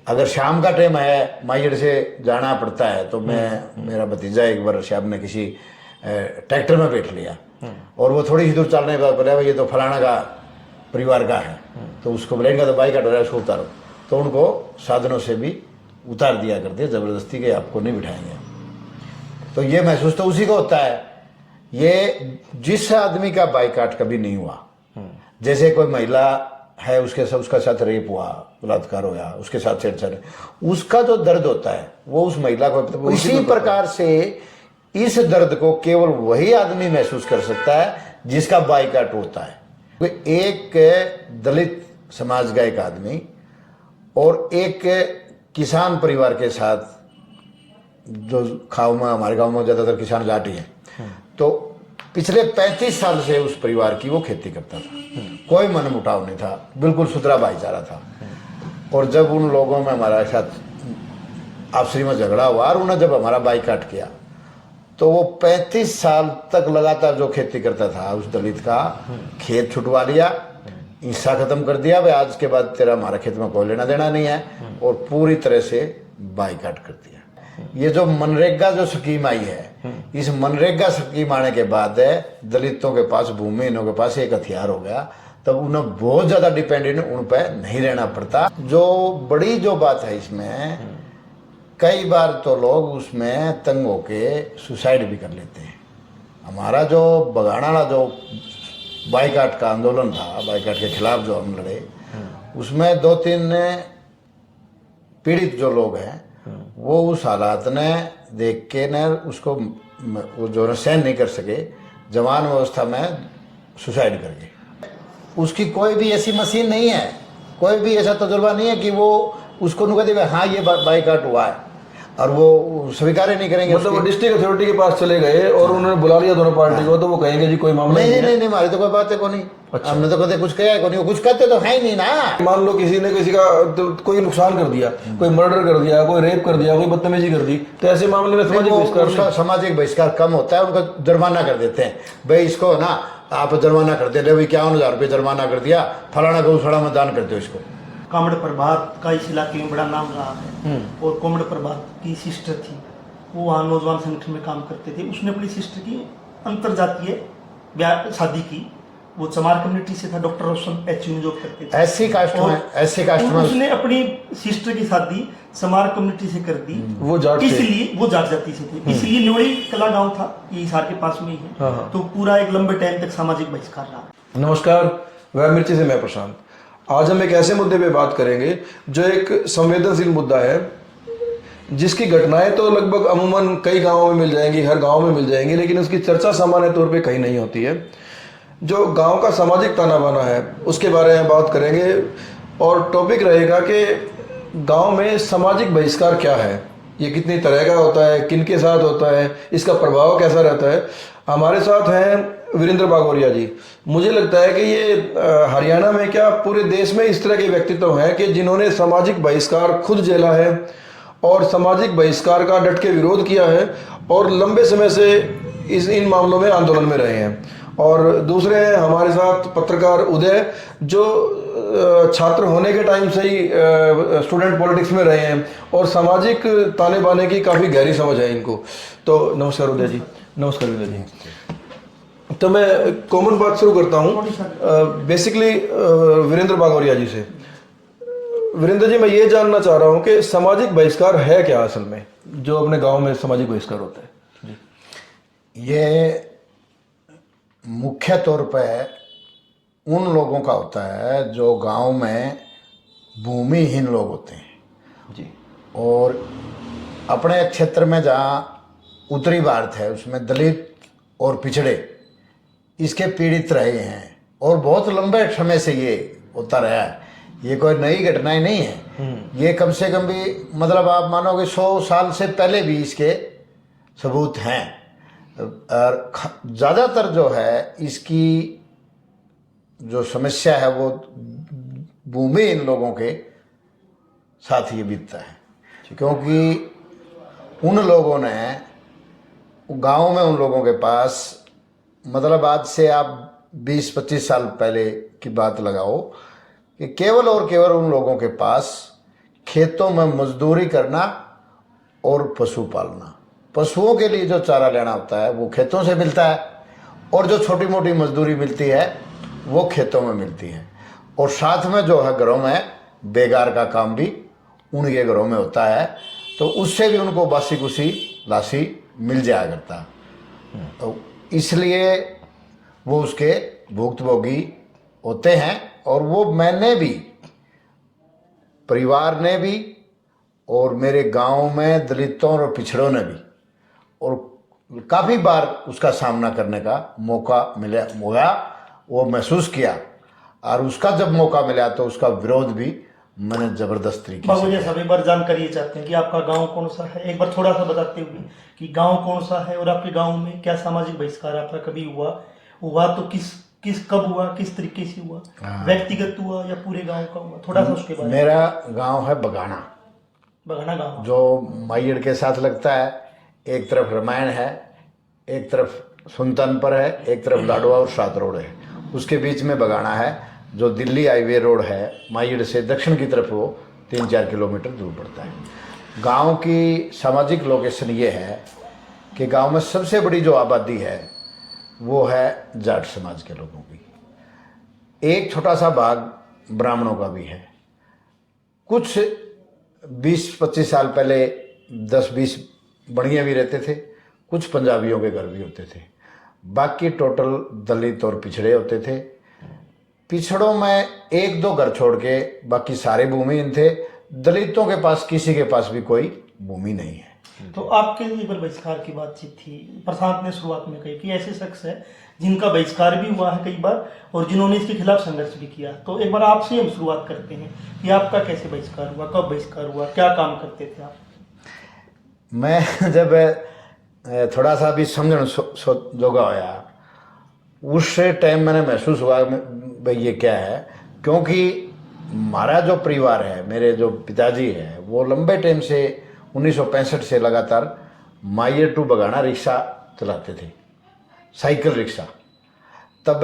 अगर शाम का टाइम है, माइड से जाना पड़ता है, तो मैं मेरा भतीजा एक बार शाम ने किसी ट्रैक्टर में बैठ लिया और वो थोड़ी सी दूर चलने के बाद बोला ये तो फलाना का परिवार का है, तो उसको बोलेंगे तो बाइक हट रहा है उसको उतारो, तो उनको साधनों से भी उतार दिया करते ज़बरदस्ती के, आपको नहीं बिठाएंगे। तो ये महसूस तो उसी को होता है। ये जिस आदमी का बाइकाट कभी नहीं हुआ, जैसे कोई महिला है उसका साथ रेप हुआ, बलात्कार हुआ, उसके साथ छेड़छाड़, उसका जो दर्द होता है वो उस महिला को, इसी प्रकार से इस दर्द को केवल वही आदमी महसूस कर सकता है जिसका बाइकाट होता है। एक दलित समाज का एक आदमी और एक किसान परिवार के साथ, जो गाँव में, हमारे गांव में ज़्यादातर किसान जाट ही हैं, तो पिछले 35 साल से उस परिवार की वो खेती करता था, कोई मनमुटाव नहीं था, बिल्कुल सुथरा भाईचारा था। और जब उन लोगों में हमारे साथ आपसी में झगड़ा हुआ और उन्होंने जब हमारा बाइकाट किया, तो वो 35 साल तक लगातार जो खेती करता था उस दलित का खेत छुटवा लिया, हिस्सा खत्म कर दिया, भाई आज के बाद तेरा हमारा खेत में कोई लेना देना नहीं है, और पूरी तरह से बाइकाट कर दिया। ये जो मनरेगा जो स्कीम आई है, इस मनरेगा स्कीम आने के बाद दलितों के पास, भूमिहीनों के पास एक हथियार हो गया, तब उन्हें बहुत ज्यादा डिपेंडेंट उन पर नहीं रहना पड़ता। जो बड़ी जो बात है इसमें, कई बार तो लोग उसमें तंग होके सुसाइड भी कर लेते हैं। हमारा जो बगाना वाला जो बाइकाट का आंदोलन था, बाइकाट के खिलाफ जो हम लड़े, उसमें 2-3 पीड़ित जो लोग हैं वो उस हालात ने देख के न उसको वो जो सहन नहीं कर सके, जवान अवस्था में सुसाइड कर गए। उसकी कोई भी ऐसी मशीन नहीं है, कोई भी ऐसा तजुर्बा नहीं है कि वो उसको नु कहते हाँ ये बाइकाट हुआ है, और वो स्वीकार ही नहीं करेंगे। मतलब वो डिस्ट्रिक्ट अथॉरिटी के पास चले गए और उन्होंने बुला लिया दोनों पार्टी को, तो वो कहेंगे जी कोई मामला नहीं, हमारी तो कोई बात है को नहीं। अच्छा। हमने तो कभी कुछ कहा है को नहीं, कुछ कहते तो है ही नहीं ना। मान लो किसी ने किसी का तो कोई नुकसान कर दिया, कोई मर्डर कर दिया, कोई रेप कर दिया, कोई बदतमीजी कर दी, तो ऐसे मामले में सामाजिक बहिष्कार कम होता है, उनको जुर्माना कर देते हैं, भाई इसको ना आप जुर्माना कर दे, भाई 51,000 रुपये जुर्माना कर दिया, फलाना गौशाला में दान कर दो इसको। कामड़ प्रभात का इस इलाके में बड़ा नाम रहा है, और कामड़ प्रभात की सिस्टर थी, वो वहाँ नौजवान संगठन में काम करते थे। उसने अपनी सिस्टर की अंतरजातीय शादी की, वो चमार कम्युनिटी से था, डॉक्टर रोशन एचयू में जॉब करते थे। ऐसी कास्ट में उसने अपनी सिस्टर की शादी चमार कम्युनिटी से कर दी, वो जाट इसलिए वो जाट जाति से थे, इसलिए न्योड़ी कला गांव था, ये हिसार के पास में ही है। हाँ। तो पूरा एक लंबे टाइम तक सामाजिक बहिष्कार रहा। नमस्कार, वह मिर्ची से मैं प्रशांत। आज हम एक ऐसे मुद्दे पे बात करेंगे जो एक संवेदनशील मुद्दा है, जिसकी घटनाएं तो लगभग अमूमन कई गांवों में मिल जाएंगी, हर गांव में मिल जाएंगी, लेकिन उसकी चर्चा सामान्य तौर पे कहीं नहीं होती है। जो गांव का सामाजिक ताना बाना है उसके बारे में बात करेंगे, और टॉपिक रहेगा कि गांव में सामाजिक बहिष्कार क्या है, ये कितनी तरह का होता है, किन के साथ होता है, इसका प्रभाव कैसा रहता है। हमारे साथ हैं वीरेंद्र बागोरिया जी। मुझे लगता है कि ये हरियाणा में क्या पूरे देश में इस तरह के व्यक्तित्व हैं कि जिन्होंने सामाजिक बहिष्कार खुद झेला है और सामाजिक बहिष्कार का डट के विरोध किया है, और लंबे समय से इन मामलों में आंदोलन में रहे हैं। और दूसरे हैं हमारे साथ पत्रकार उदय, जो छात्र होने के टाइम से ही स्टूडेंट पॉलिटिक्स में रहे हैं और सामाजिक ताने बाने की काफ़ी गहरी समझ है इनको। तो नमस्कार उदय जी। नमस्कार उदय जी। तो मैं कॉमन बात शुरू करता हूँ बेसिकली वीरेंद्र बागोरिया जी से। वीरेंद्र जी, मैं ये जानना चाह रहा हूँ कि सामाजिक बहिष्कार है क्या असल में, जो अपने गांव में सामाजिक बहिष्कार होता है जी? ये मुख्य तौर पर उन लोगों का होता है जो गांव में भूमिहीन लोग होते हैं जी, और अपने क्षेत्र में जहाँ उत्तरी भारत है उसमें दलित और पिछड़े इसके पीड़ित रहे हैं, और बहुत लंबे समय से ये होता रहा है। ये कोई नई घटनाएं नहीं है, ये कम से कम भी मतलब आप मानोगे 100 साल से पहले भी इसके सबूत हैं। और ज़्यादातर जो है इसकी जो समस्या है वो भूमिहीन लोगों के साथ ही बीतता है, क्योंकि उन लोगों ने गांव में उन लोगों के पास, मतलब आज से आप 20-25 साल पहले की बात लगाओ कि केवल और केवल उन लोगों के पास खेतों में मजदूरी करना और पशु पालना। पशुओं के लिए जो चारा लेना होता है वो खेतों से मिलता है, और जो छोटी मोटी मजदूरी मिलती है वो खेतों में मिलती है। और साथ में जो है घरों में बेगार का काम भी उनके घरों में होता है, तो उससे भी उनको बासी कुसी राशि मिल जाया करता है। तो इसलिए वो उसके भुक्तभोगी होते हैं। और वो मैंने भी, परिवार ने भी, और मेरे गांव में दलितों और पिछड़ों ने भी, और काफ़ी बार उसका सामना करने का मौका हुआ, वो महसूस किया। और उसका जब मौका मिला तो उसका विरोध भी मैंने ज़बरदस्त तरीके से मुझे सब एक बार जानकारी चाहते हैं कि आपका गांव कौन सा है, एक बार थोड़ा सा बताते हुए कि गांव कौन सा है और आपके गांव में क्या सामाजिक बहिष्कार आपका कभी हुआ तो किस कब हुआ, किस तरीके से हुआ, व्यक्तिगत हुआ या पूरे गांव का हुआ, थोड़ा सा उसके बारे में। मेरा गांव है बगाना, गांव जो माइयड़ के साथ लगता है। एक तरफ रामायण है, एक तरफ सुल्तानपुर है, एक तरफ लाडवा और सात रोड है, उसके बीच में बगाना है, जो दिल्ली हाईवे रोड है माइयड़ से दक्षिण की तरफ, वो 3-4 किलोमीटर दूर पड़ता है। गांव की सामाजिक लोकेशन ये है कि गांव में सबसे बड़ी जो आबादी है वो है जाट समाज के लोगों की। एक छोटा सा भाग ब्राह्मणों का भी है। कुछ 20-25 साल पहले 10-20 बढ़िया भी रहते थे, कुछ पंजाबियों के घर भी होते थे। बाकी टोटल दलित और पिछड़े होते थे। पिछड़ों में 1-2 घर छोड़ के बाकी सारे भूमिहीन थे। दलितों के पास किसी के पास भी कोई भूमि नहीं है। तो आपके लिए पर बहिष्कार की बातचीत थी, प्रशांत ने शुरुआत में कही कि ऐसे शख्स है जिनका बहिष्कार भी हुआ है कई बार और जिन्होंने इसके खिलाफ संघर्ष भी किया। तो एक बार आपसे हम शुरुआत करते हैं कि आपका कैसे बहिष्कार हुआ, कब बहिष्कार हुआ, क्या काम करते थे आप? मैं जब थोड़ा सा भी समझण जोगा होया, उस टाइम मैंने महसूस हुआ भाई ये क्या है, क्योंकि हमारा जो परिवार है, मेरे जो पिताजी हैं, वो लंबे टाइम से 1965 से लगातार माइयड़ टू बगाना रिक्शा चलाते थे, साइकिल रिक्शा। तब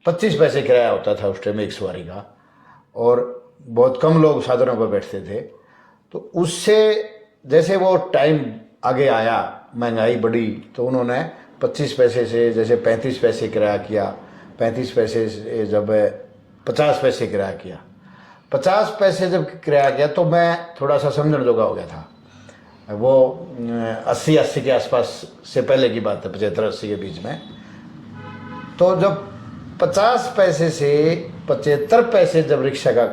25 पैसे किराया होता था उस टाइम एक सवारी का, और बहुत कम लोग साधनों पर बैठते थे। तो उससे जैसे वो टाइम आगे आया, महंगाई बढ़ी, तो उन्होंने 25 पैसे से जैसे 35 पैसे किराया किया, 35 पैसे से जब 50 पैसे किराया किया, 50 पैसे जब किराया किया तो मैं थोड़ा सा समझण जोगा हो गया था। वो 80 के आसपास से पहले की बात है, 75-80 के बीच में। तो जब 50 पैसे से 75 पैसे जब रिक्शा का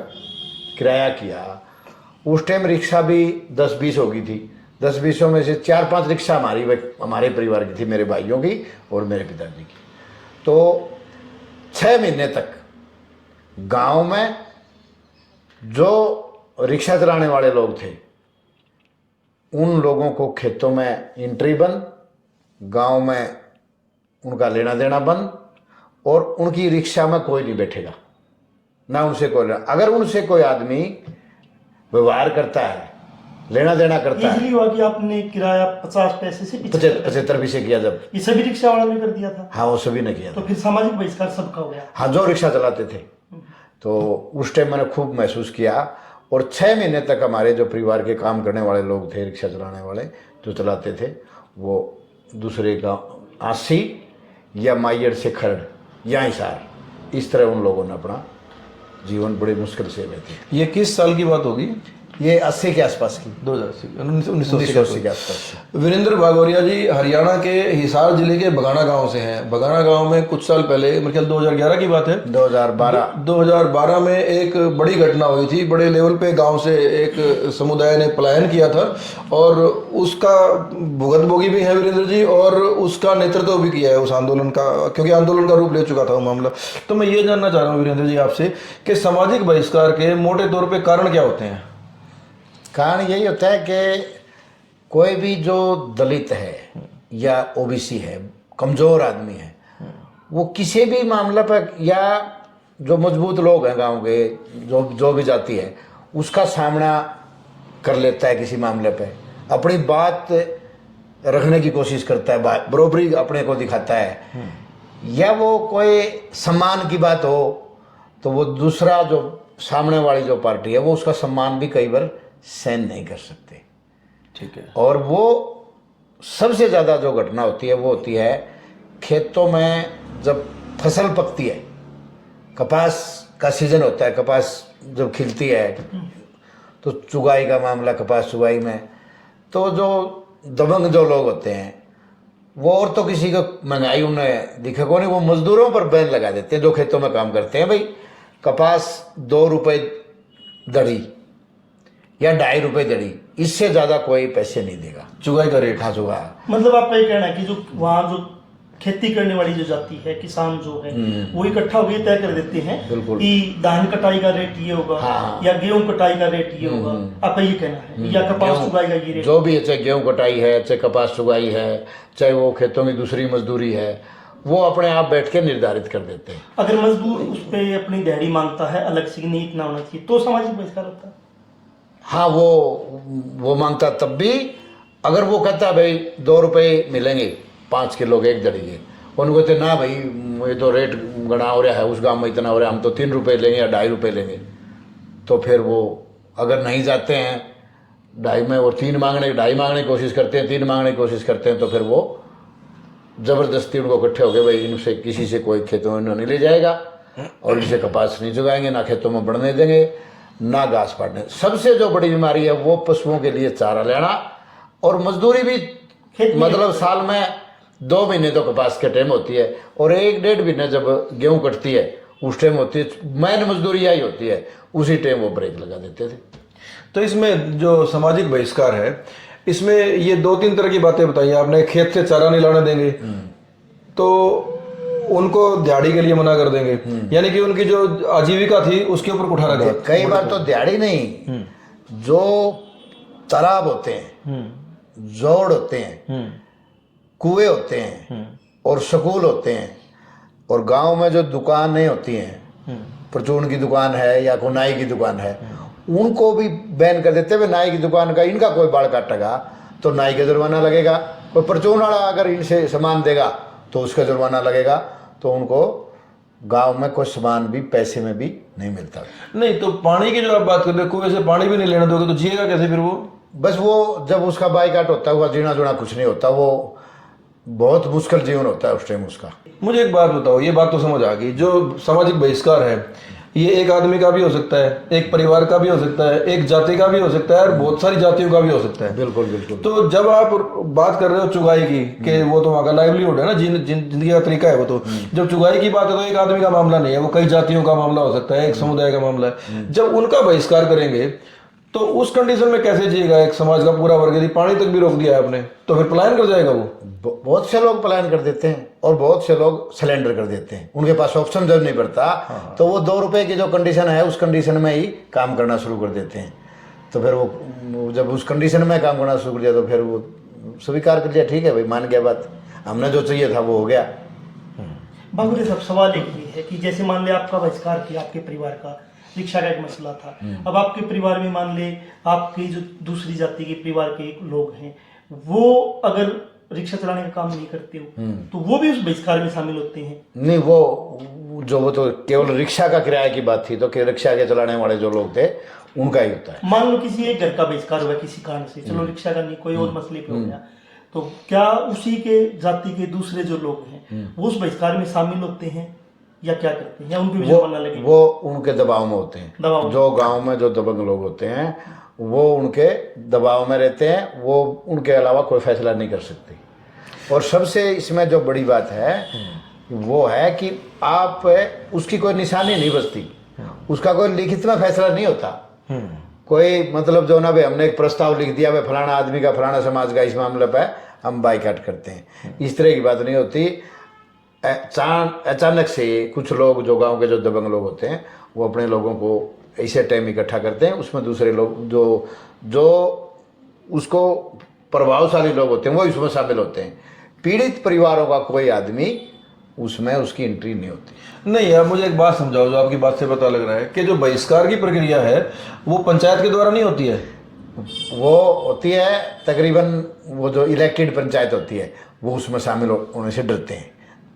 किराया किया, उस टाइम रिक्शा भी 10-20 हो गई थी। 10-20 में से 4-5 रिक्शा हमारे परिवार की थी, मेरे भाइयों की और मेरे पिताजी की। तो 6 महीने तक गांव में जो रिक्शा चलाने वाले लोग थे, उन लोगों को खेतों में एंट्री बंद, गांव में उनका लेना देना बंद, और उनकी रिक्शा में कोई नहीं बैठेगा, ना उनसे कोई। अगर उनसे कोई आदमी व्यवहार करता है, लेना देना करता है। इसलिए हुआ कि आपने किराया 50 पैसे से 75 पैसे किया जब, ये सभी रिक्शा वाला ने कर दिया था। हाँ, वो सभी ने किया तो था। फिर सामाजिक बहिष्कार सबका हो गया। हाँ, जो रिक्शा चलाते थे। तो उस टाइम मैंने खूब महसूस किया। और 6 महीने तक हमारे जो परिवार के काम करने वाले लोग थे, रिक्शा चलाने वाले जो चलाते थे, वो दूसरे गाँव आसी या माइयड़ से खरड़ या हिसार, इस तरह उन लोगों ने अपना जीवन बड़ी मुश्किल से व्यतीत। ये किस साल की बात होगी? ये 80 के आसपास की, 1980 के आसपास। वीरेंद्र भागोरिया जी हरियाणा के हिसार जिले के बगाना गांव से हैं। बगाना गांव में कुछ साल पहले, मेरे ख्याल 2011 की बात है, 2012 में एक बड़ी घटना हुई थी। बड़े लेवल पे गांव से एक समुदाय ने पलायन किया था और उसका भुगतभोगी भी है वीरेंद्र जी, और उसका नेतृत्व भी किया है उस आंदोलन का, क्योंकि आंदोलन का रूप ले चुका था वो मामला। तो मैं ये जानना चाह रहा हूँ वीरेंद्र जी आपसे कि सामाजिक बहिष्कार के मोटे तौर पर कारण क्या होते हैं? कारण यही होता है कि कोई भी जो दलित है या ओबीसी है, कमज़ोर आदमी है, वो किसी भी मामले पर, या जो मजबूत लोग हैं गांव के, जो भी जाति है, उसका सामना कर लेता है किसी मामले पे, अपनी बात रखने की कोशिश करता है, बराबरी अपने को दिखाता है। या वो कोई सम्मान की बात हो तो वो दूसरा जो सामने वाली जो पार्टी है वो उसका सम्मान भी कई बार सहन नहीं कर सकते। ठीक है। और वो सबसे ज़्यादा जो घटना होती है वो होती है खेतों में जब फसल पकती है, कपास का सीजन होता है, कपास जब खिलती है तो चुगाई का मामला, कपास चुगाई में तो जो दबंग जो लोग होते हैं वो और तो किसी को महंगाई उन्हें दिखे को नहीं, वो मजदूरों पर बैन लगा देते हैं जो खेतों में काम करते हैं। भाई कपास 2 रुपये दड़ी या 2.5 रुपये दड़ी, इससे ज़्यादा कोई पैसे नहीं देगा चुगाई का रेट। हाँ चुगा। मतलब आपका ये कहना है कि जो वहाँ जो खेती करने वाली जो जाति है, किसान जो है, वो इकट्ठा हुए तय कर देते हैं बिल्कुल। कि धान कटाई का रेट ये होगा, हाँ। या गेहूं कटाई का रेट ये होगा, आपका ये कहना है, या कपास चुगाई का ये रेट, जो भी है, चाहे गेहूं कटाई है, चाहे कपास चुगाई है, चाहे वो खेतों में दूसरी मजदूरी है, वो अपने आप बैठ के निर्धारित कर देते हैं। अगर मजदूर उस पर अपनी दिहाड़ी मांगता है अलग से नहीं इतना होना चाहिए तो सामाजिक बहिष्कार होता है। हाँ, वो मांगता तब भी, अगर वो कहता भाई 2 रुपये मिलेंगे 5 किलो के एक दड़ी के, उनको कहते ना भाई ये तो रेट गणा हो रहा है, उस गांव में इतना हो रहा है, हम तो 3 रुपये लेंगे या 2.5 रुपये लेंगे, तो फिर वो अगर नहीं जाते हैं 2.5 में और 3 मांगने 2.5 मांगने की कोशिश करते हैं, 3 मांगने की कोशिश करते हैं, तो फिर वो ज़बरदस्ती उनको इकट्ठे हो गए भाई इनसे किसी से कोई खेतों में नहीं ले जाएगा और इनसे कपास नहीं चुगाएंगे, ना खेतों में बढ़ने देंगे, ना घास पाटने। सबसे जो बड़ी बीमारी है वो पशुओं के लिए चारा लेना, और मजदूरी भी मतलब साल में 2 महीने तो कपास के टाइम होती है और 1-1.5 महीने जब गेहूं कटती है उस टाइम होती है, मेन मजदूरी यही होती है, उसी टाइम वो ब्रेक लगा देते थे। तो इसमें जो सामाजिक बहिष्कार है, इसमें ये 2-3 तरह की बातें बताई आपने। खेत से चारा नहीं लाने देंगे तो उनको दिहाड़ी के लिए मना कर देंगे, यानी कि उनकी जो आजीविका थी उसके ऊपर उठा रखा। कई बार तो दिहाड़ी नहीं, जो तालाब होते हैं, जोड़ होते हैं, कुएं होते हैं और स्कूल होते हैं, और गांव में जो दुकानें होती हैं, परचून की दुकान है या कोई नाई की दुकान है, उनको भी बैन कर देते हैं। नाई की दुकान का इनका कोई बाल काटेगा तो नाई का जुर्माना लगेगा, कोई परचून वाला अगर इनसे सामान देगा तो उसका जुर्माना लगेगा, तो उनको गांव में कोई सामान भी पैसे में भी नहीं मिलता। नहीं तो पानी की जो आप बात कर रहे हो, कुएं से पानी भी नहीं लेने दोगे तो जिएगा कैसे फिर वो? बस वो जब उसका बाइकाट होता है, हुआ जीना जुना कुछ नहीं होता, वो बहुत मुश्किल जीवन होता है उस टाइम उसका। मुझे एक बात बताओ, ये बात तो समझ आ गई, जो सामाजिक बहिष्कार है ये एक आदमी का भी हो सकता है, एक परिवार का भी हो सकता है, एक जाति का भी हो सकता है और बहुत सारी जातियों का भी हो सकता है। बिल्कुल बिल्कुल। तो जब आप बात कर रहे हो चुगाई की कि वो तो वहाँ का लाइवलीहुड है ना, जिंदगी का तरीका है वो, तो जब चुगाई की बात है तो एक आदमी का मामला नहीं है, वो कई जातियों का मामला हो सकता है, एक समुदाय का मामला है। जब उनका बहिष्कार करेंगे तो उस कंडीशन में कैसे जिएगा एक समाज का पूरा वर्ग? यदि पानी तक भी रोक दिया है आपने तो फिर पलायन कर जाएगा वो। बहुत से लोग पलायन कर देते हैं और बहुत से लोग सिलेंडर कर देते हैं, उनके पास ऑप्शन जब नहीं पड़ता तो वो 2 रुपए की जो कंडीशन है उस कंडीशन में ही काम करना शुरू कर देते हैं। तो फिर वो जब उस कंडीशन में काम करना शुरू कर दिया तो फिर वो स्वीकार कर लिया, ठीक है भाई मान गया बात, हमने जो चाहिए था वो हो गया। बाबू साहब सवाल एक ये है कि जैसे मान ले आपका बहिष्कार किया आपके परिवार का, रिक्शा का एक मसला था, अब आपके परिवार में मान ले आपकी जो दूसरी जाति के परिवार के लोग हैं वो अगर रिक्शा चलाने का काम नहीं करते हो तो वो भी उस बहिष्कार में शामिल होते हैं? नहीं, वो तो केवल रिक्शा का किराए की बात थी, तो रिक्शा के चलाने वाले जो लोग थे उनका ही होता है। मान लो किसी एक घर का बहिष्कार हुआ किसी कारण से, चलो रिक्शा का नहीं कोई और मसले पे हो गया, तो क्या उसी के जाति के दूसरे जो लोग हैं वो उस बहिष्कार में शामिल होते हैं या क्या करते हैं, या उन पे जुर्माना लगेगा? वो उनके दबाव में होते हैं। जो गांव में जो दबंग लोग होते हैं वो उनके दबाव में रहते हैं, वो उनके अलावा कोई फैसला नहीं कर सकते। और सबसे इसमें जो बड़ी बात है वो है कि आप उसकी कोई निशानी नहीं बचती, उसका कोई लिखित में फैसला नहीं होता। कोई मतलब जो ना भाई हमने एक प्रस्ताव लिख दिया भाई फलाना आदमी का फलाना समाज का इस मामले पर हम बाइकाट करते हैं, इस तरह की बात नहीं होती। अचानक से कुछ लोग जो गांव के जो दबंग लोग होते हैं वो अपने लोगों को ऐसे टाइम इकट्ठा करते हैं, उसमें दूसरे लोग जो उसको प्रभावशाली लोग होते हैं वो इसमें शामिल होते हैं। पीड़ित परिवारों का कोई आदमी उसमें उसकी एंट्री नहीं होती। नहीं यार, मुझे एक बात समझाओ, जो आपकी बात से पता लग रहा है कि जो बहिष्कार की प्रक्रिया है वो पंचायत के द्वारा नहीं होती है, वो होती है तकरीबन वो जो इलेक्टेड पंचायत होती है वो उसमें शामिल होने से डरते हैं,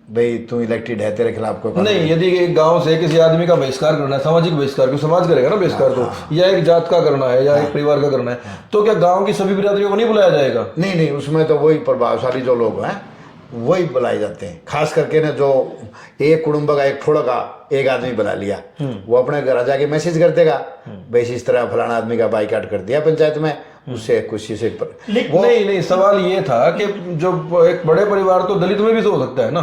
भाई तू इलेक्टेड है, तेरे खिलाफ कोई कानून नहीं, यदि एक गांव से किसी आदमी का बहिष्कार करना है, सामाजिक बहिष्कार, क्यों समाज करेगा ना बहिष्कार तो, या एक जात का करना है या एक परिवार का करना है, तो क्या गांव की सभी बिरादरियों को नहीं बुलाया जाएगा? नहीं नहीं, उसमें तो वही प्रभावशाली जो लोग हैं वही बुलाए जाते हैं। खास करके ना जो एक कुटुंब का एक थोड़ा का एक आदमी बुला लिया, वो अपने घर जाके मैसेज कर देगा भाई इस तरह फलाना आदमी का बाइकाट कर दिया पंचायत में, उससे कुछ से नहीं, सवाल ये था कि जो एक बड़े परिवार तो दलित में भी तो हो सकता है ना,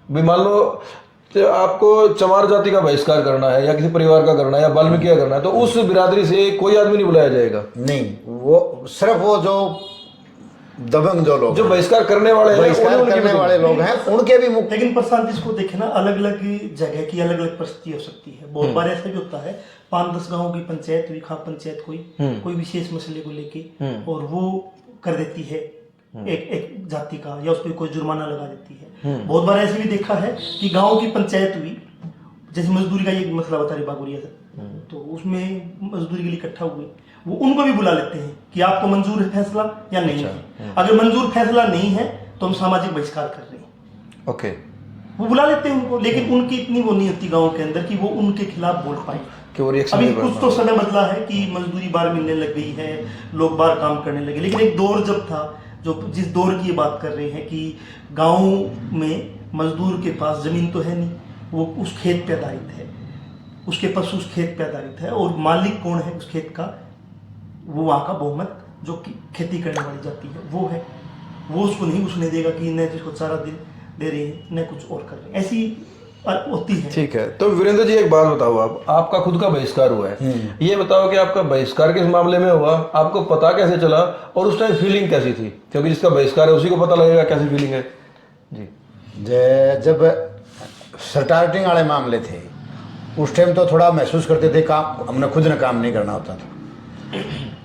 भी मान लो तो आपको चमार जाति का बहिष्कार करना है या किसी परिवार का करना है या वाल्मीकि का करना है, तो उस बिरादरी से कोई आदमी नहीं बुलाया जाएगा? नहीं, वो सिर्फ वो जो दबंग जो लोग जो बहिष्कार करने वाले हैं, बहिष्कार करने वाले लोग हैं उनके भी मुक्त। लेकिन प्रशांत इसको देखे ना, अलग अलग जगह की अलग अलग परिस्थिति हो सकती है। बहुत बार ऐसा भी होता है 5-10 गांवों की पंचायत हुई, खाप पंचायत कोई विशेष मसले को लेके और वो कर देती है एक जाति का, या उस पर कोई जुर्माना लगा देती है। बहुत बार ऐसे भी देखा है कि गाँव की पंचायत हुई, जैसे मजदूरी का ये मसला बता रही बागुरिया सर, तो उसमें मजदूरी के लिए इकट्ठा हुए, वो उनको भी बुला लेते हैं कि आपको मंजूर है फैसला या नहीं है। अगर मंजूर फैसला नहीं है तो हम सामाजिक बहिष्कार कर रहे हैं। ओके, वो बुला लेते हैं उनको, लेकिन उनकी इतनी वो नहीं होती गांव के अंदर कि वो उनके खिलाफ बोल पाए। कि वो रिएक्शन अभी कुछ तो समय बदला है कि मजदूरी बाहर मिलने लग गई है, लोग बाहर काम करने लगे, लेकिन एक दौर जब था, जो जिस दौर की ये बात कर रहे हैं कि गाँव में मजदूर के पास जमीन तो है नहीं, वो उस खेत पे आधारित है, उसके पास उस खेत पे आधारित है, और मालिक कौन है उस खेत का, वो वहाँ का बहुमत जो खेती करने वाली जाती है वो है। वो उसको नहीं घुसने देगा कि न जिसको चारा दे रहे हैं न कुछ और कर रहे हैं, ऐसी होती है। ठीक है, तो वीरेंद्र जी एक बात बताओ, आप आपका खुद का बहिष्कार हुआ है, ये बताओ कि आपका बहिष्कार किस मामले में हुआ, आपको पता कैसे चला और उस टाइम फीलिंग कैसी थी? क्योंकि जिसका बहिष्कार है उसी को पता लगेगा कैसी फीलिंग है जी। जब स्टार्टिंग वाले मामले थे उस टाइम तो थोड़ा महसूस करते थे काम हमने खुद ने काम नहीं करना होता था,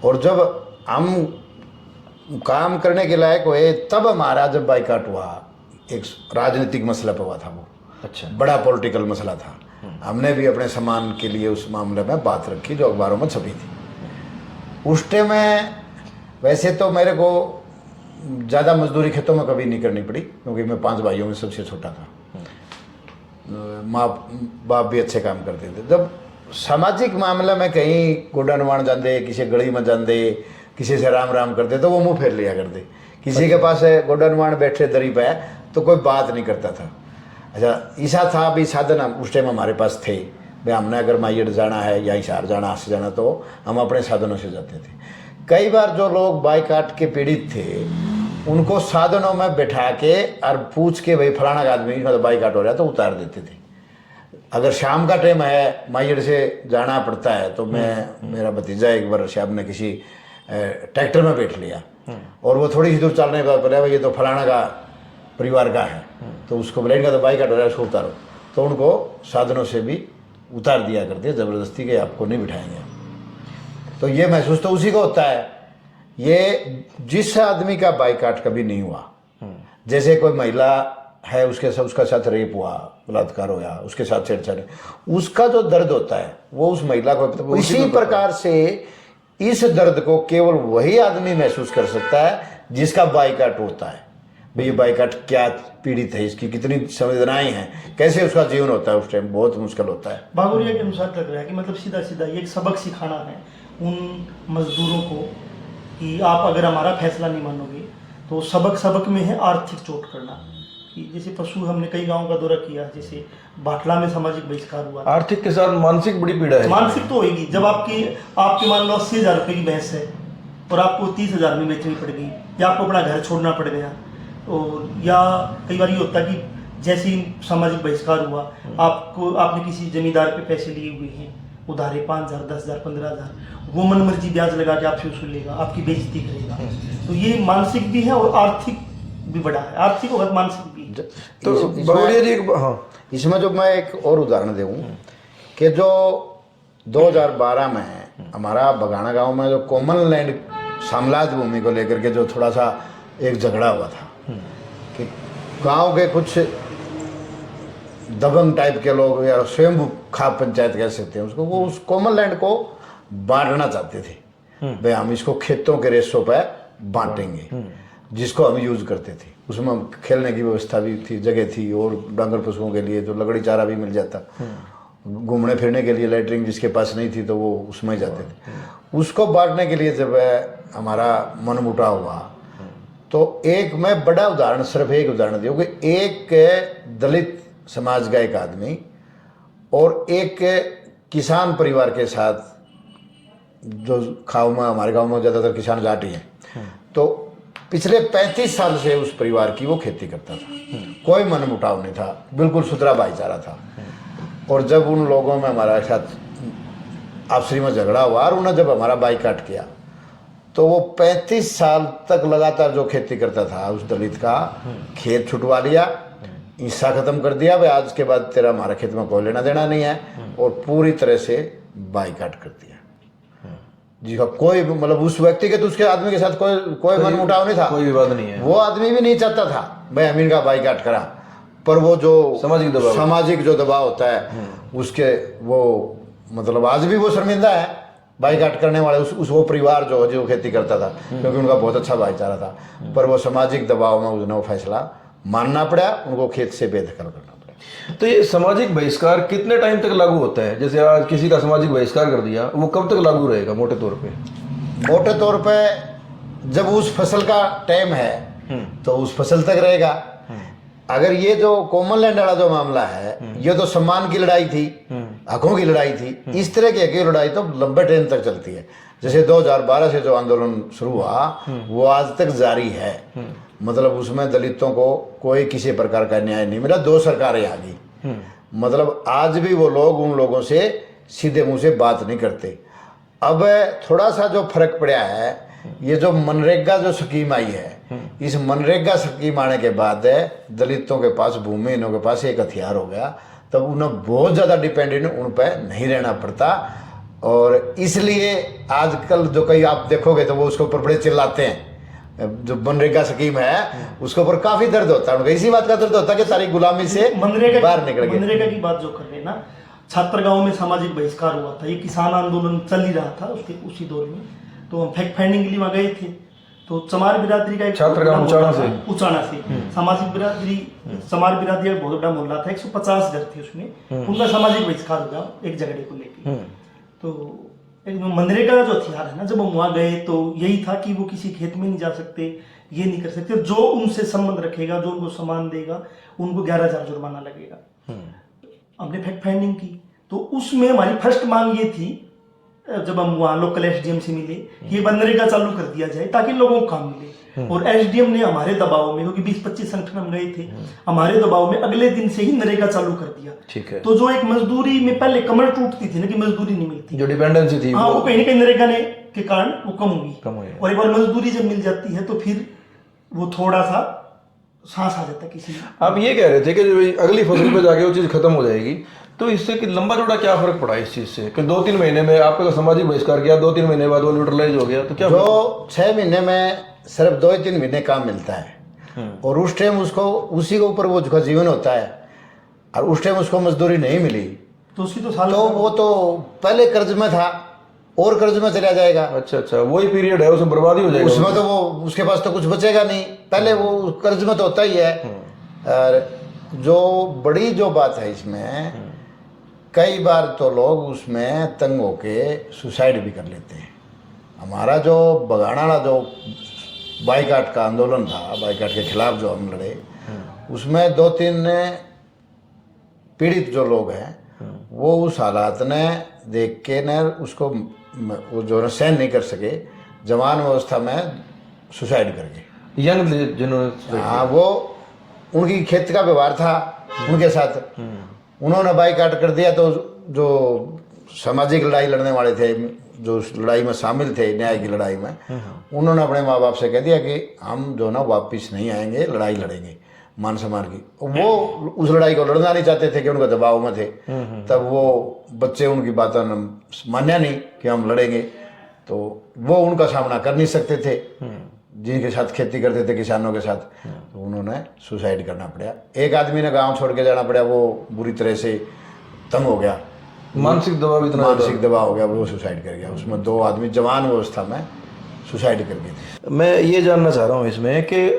और जब हम काम करने के लायक हुए तब हमारा जब बाइकाट हुआ, एक राजनीतिक मसला पे हुआ था, वो अच्छा बड़ा पॉलिटिकल मसला था। हमने भी अपने सम्मान के लिए उस मामले में बात रखी जो अखबारों में छपी थी। उस टाइम में वैसे तो मेरे को ज़्यादा मजदूरी खेतों में कभी नहीं करनी पड़ी, क्योंकि मैं 5 भाइयों में सबसे छोटा था, माँ बाप भी अच्छे काम करते थे। जब सामाजिक मामला में कहीं गोडा नवाण जाते, किसी गली में जाते, किसी से राम राम करते तो वो मुंह फेर लिया करते, किसी के पास गोडा नवाण बैठे दरी पे तो कोई बात नहीं करता था। अच्छा, ऐसा था भी साधन हम उस टाइम हमारे पास थे, भाई हमने अगर माइयड जाना है या हिसार जाना, से जाना, तो हम अपने साधनों से जाते थे। कई बार जो लोग बाइकाट के पीड़ित थे उनको साधनों में बैठा के और पूछ के भाई फलाना आदमी मतलब बाइकाट हो रहा है तो उतार देते थे। अगर शाम का टाइम है, माइयड से जाना पड़ता है, तो मेरा भतीजा एक बार शाम ने किसी ट्रैक्टर में बैठ लिया और वो थोड़ी सी दूर चलने के बाद बोला भाई ये तो फलाना का परिवार का है, तो उसको बोलेगा तो बाइकाट हो रहा है उसको उतारो, तो उनको साधनों से भी उतार दिया करते ज़बरदस्ती के, आपको नहीं बिठाएंगे। तो ये महसूस तो उसी को होता है, ये जिस आदमी का बाइकाट कभी नहीं हुआ, जैसे कोई महिला है उसका साथ रेप हुआ, बलात्कार होया, उसके साथ छेड़छाड़, उसका जो दर्द होता है वो उस महिला को, इसी प्रकार से इस दर्द को केवल वही आदमी महसूस कर सकता है जिसका बाइकाट होता है। भाई ये बाइकाट क्या पीड़ित है, इसकी कितनी संवेदनाएं हैं, कैसे उसका जीवन होता है, उस टाइम बहुत मुश्किल होता है। बागुरिया के अनुसार लग रहा है कि मतलब सीधा सीधा ये एक सबक सिखाना है उन मजदूरों को कि आप अगर हमारा फैसला नहीं मानोगे तो सबक में है आर्थिक चोट करना। कि जैसे पशु, हमने कई गांवों का दौरा किया, जैसे बाटला में सामाजिक बहिष्कार हुआ, आर्थिक के साथ मानसिक बड़ी पीड़ा है। मानसिक तो होगी, जब आपके मान लो 80,000 रुपये की भैंस है और आपको 30,000 में बेचनी पड़ गई, या आपको अपना घर छोड़ना पड़ गया, और या कई बार ये होता कि जैसे ही सामाजिक बहिष्कार हुआ, आपने किसी जमींदार पे पैसे लिए हुए हैं उधारे 5,000, 10,000, 15,000, वो मन मर्जी ब्याज लगा के आपसे वसूल लेगा, आपकी बेइज्जती करेगा। तो ये मानसिक भी है और आर्थिक भी बड़ा है, आर्थिक और मानसिक भी। तो बागुरिया जी, हाँ, इसमें जो मैं एक और उदाहरण दूँ कि जो 2012 में हमारा बगाना गांव में जो कॉमन लैंड साम्राज्य भूमि को लेकर के जो थोड़ा सा एक झगड़ा हुआ था कि गांव के कुछ दबंग टाइप के लोग या स्वयं खाप पंचायत कह सकते हैं उसको, वो उस कॉमन लैंड को बांटना चाहते थे, भाई हम इसको खेतों के रेसों पर बांटेंगे। जिसको हम यूज़ करते थे। उसमें खेलने की व्यवस्था भी थी, जगह थी, और डांगर पशुओं के लिए तो लकड़ी चारा भी मिल जाता। घूमने फिरने के लिए लैटरिन जिसके पास नहीं थी तो वो उसमें जाते थे। उसको बांटने के लिए जब हमारा मनमुटाव हुआ तो एक मैं बड़ा उदाहरण, सिर्फ एक उदाहरण दिया कि एक दलित समाज का एक आदमी और एक किसान परिवार के साथ, जो गाँव में, हमारे गांव में ज़्यादातर किसान जाट ही हैं, तो पिछले 35 साल से उस परिवार की वो खेती करता था। कोई मनमुटाव नहीं था, बिल्कुल सुथरा भाईचारा था। और जब उन लोगों में हमारे साथ आपसी में झगड़ा हुआ और उन्होंने जब हमारा बाइकाट किया तो वो 35 साल तक लगातार जो खेती करता था उस दलित का खेत छुटवा लिया, हिस्सा खत्म कर दिया, भाई आज के बाद तेरा हमारे खेत में कोई लेना देना नहीं है, और पूरी तरह से बाइकाट कर दिया। जी हाँ, कोई मतलब उस व्यक्ति के तो उसके आदमी के साथ कोई मनमुटाव नहीं था, कोई विवाद नहीं है। वो आदमी भी नहीं चाहता था भाई हम इनका बाइकाट करा, पर वो जो सामाजिक जो दबाव होता है उसके वो मतलब आज भी वो शर्मिंदा है बाइकाट करने वाले उस वो परिवार जो खेती करता था, क्योंकि उनका बहुत अच्छा भाईचारा था, पर वो सामाजिक दबाव में उसने वो फैसला मानना पड़ा, उनको खेत से बेदखल करना पड़ा। तो ये सामाजिक बहिष्कार कितने टाइम तक लागू होता है? जैसे आज किसी का सामाजिक बहिष्कार कर दिया, वो कब तक लागू रहेगा मोटे तौर पे? मोटे तौर पे जब उस फसल का टाइम है तो उस फसल तक रहेगा। अगर ये जो कॉमन लैंड वाला जो मामला है, ये तो सम्मान की लड़ाई थी, हकों की लड़ाई थी, इस तरह की हक की लड़ाई तो लंबे टाइम तक चलती है। जैसे 2012 से जो आंदोलन शुरू हुआ वो आज तक जारी है। मतलब उसमें दलितों को कोई किसी प्रकार का न्याय नहीं मिला, 2 सरकारें आ गई। मतलब आज भी वो लोग उन लोगों से सीधे मुंह से बात नहीं करते। अब थोड़ा सा जो फर्क पड़ा है, ये जो मनरेगा जो स्कीम आई है, इस मनरेगा स्कीम आने के बाद दलितों के पास, भूमिहीनों के पास एक हथियार हो गया, तब उन्हें बहुत ज़्यादा डिपेंडेंट उन पर नहीं रहना पड़ता। और इसलिए आजकल जो कई आप देखोगे तो वो उसके ऊपर बड़े चिल्लाते हैं। जो मनरेगा स्कीम है उसके ऊपर काफी दर्द होता है उनका, इसी बात का दर्द होता है कि सारी गुलामी से बाहर निकल गए। मनरेगा की बात जो कर रहे हैं ना, छात्र गांव में सामाजिक बहिष्कार हुआ था, ये किसान आंदोलन चल ही रहा था उसके उसी दौर में, तो हम फैक्ट फाइंडिंग के लिए वहाँ गए थे। तो चमार बिरादरी का एक छात्र गांव उचाना से सामाजिक बिरादरी, चमार बिरादरी का बहुत बड़ा मोहल्ला था, 150 घर थे उसमें, उनका सामाजिक बहिष्कार हुआ एक झगड़े को लेकर। तो मनरेगा का जो हथियार है ना, जब हम वहाँ गए तो यही था कि वो किसी खेत में नहीं जा सकते, ये नहीं कर सकते, जो उनसे संबंध रखेगा, जो उनको सामान देगा, उनको 11,000 जुर्माना लगेगा। हमने फैक्ट फाइंडिंग की तो उसमें हमारी फर्स्ट मांग ये थी, जब हम वहाँ लोकल एसडीएम से मिले, ये मनरेगा चालू कर दिया जाए ताकि लोगों को काम मिले। और एसडीएम ने हमारे दबाव में, क्योंकि 20-25 संगठन हम गए थे, हमारे दबाव में अगले दिन से ही नरेगा चालू कर दिया। ठीक है। तो जो एक मजदूरी में पहले कमर टूटती थी ना कि मजदूरी नहीं मिलती, जो डिपेंडेंसी थी, हाँ, वो कहीं ना कहीं नरेगा ने के कारण वो कम हुई। और एक बार मजदूरी जब मिल जाती है तो फिर वो थोड़ा सा सांस आ जाता है किसी में। आप ये कह रहे थे कि जो अगली फसल पे जाके वो चीज खत्म हो जाएगी, तो इससे कि लंबा चौड़ा क्या फर्क पड़ा इस चीज से कि 2-3 महीने में आपका सामाजिक बहिष्कार किया, 2-3 महीने बाद वो न्यूट्रलाइज हो गया, तो क्या जो 6 महीने में सिर्फ 2-3 महीने काम मिलता है, और उस टाइम उसको उसी के ऊपर वो उसका जीवन होता है, और उस टाइम उसको मजदूरी नहीं मिली तो उसकी तो साल, तो वो तो पहले कर्ज में था और कर्ज में चला जाएगा। अच्छा, वही पीरियड है, उसमें बर्बादी हो जाएगी, उसमें तो वो उसके पास तो कुछ बचेगा नहीं, पहले वो कर्ज में तो होता ही है। और जो बड़ी जो बात है इसमें, कई बार तो लोग उसमें तंग होके सुसाइड भी कर लेते हैं। हमारा जो बगाना वाला जो बाइकाट का आंदोलन था, बाइकाट के खिलाफ जो हम लड़े, उसमें 2-3 पीड़ित जो लोग हैं वो उस हालात ने देख के न उसको वो जो सहन नहीं कर सके, जवान अवस्था में सुसाइड कर गए। यंग जिन्होंने, हाँ, वो उनकी खेत का व्यवहार था उनके साथ, उन्होंने बाइकाट कर दिया। तो जो सामाजिक लड़ाई लड़ने वाले थे, जो उस लड़ाई में शामिल थे, न्याय की लड़ाई में, उन्होंने अपने माँ बाप से कह दिया कि हम जो ना वापिस नहीं आएंगे, लड़ाई लड़ेंगे मान सम्मान की। वो उस लड़ाई को लड़ना नहीं चाहते थे कि उनका दबाव में थे। तब वो बच्चे उनकी बातों मान्या नहीं कि हम लड़ेंगे, तो वो उनका सामना कर नहीं सकते थे जिनके साथ खेती करते थे, किसानों के साथ, तो उन्होंने सुसाइड करना पड़ा। एक आदमी ने गांव छोड़ के जाना पड़ा, वो बुरी तरह से तंग हो गया, मानसिक दबाव, इतना मानसिक दबाव हो गया, वो सुसाइड कर गया। उसमें 2 आदमी जवान अवस्था में सुसाइड कर गए थे। मैं ये जानना चाह रहा हूँ इसमें कि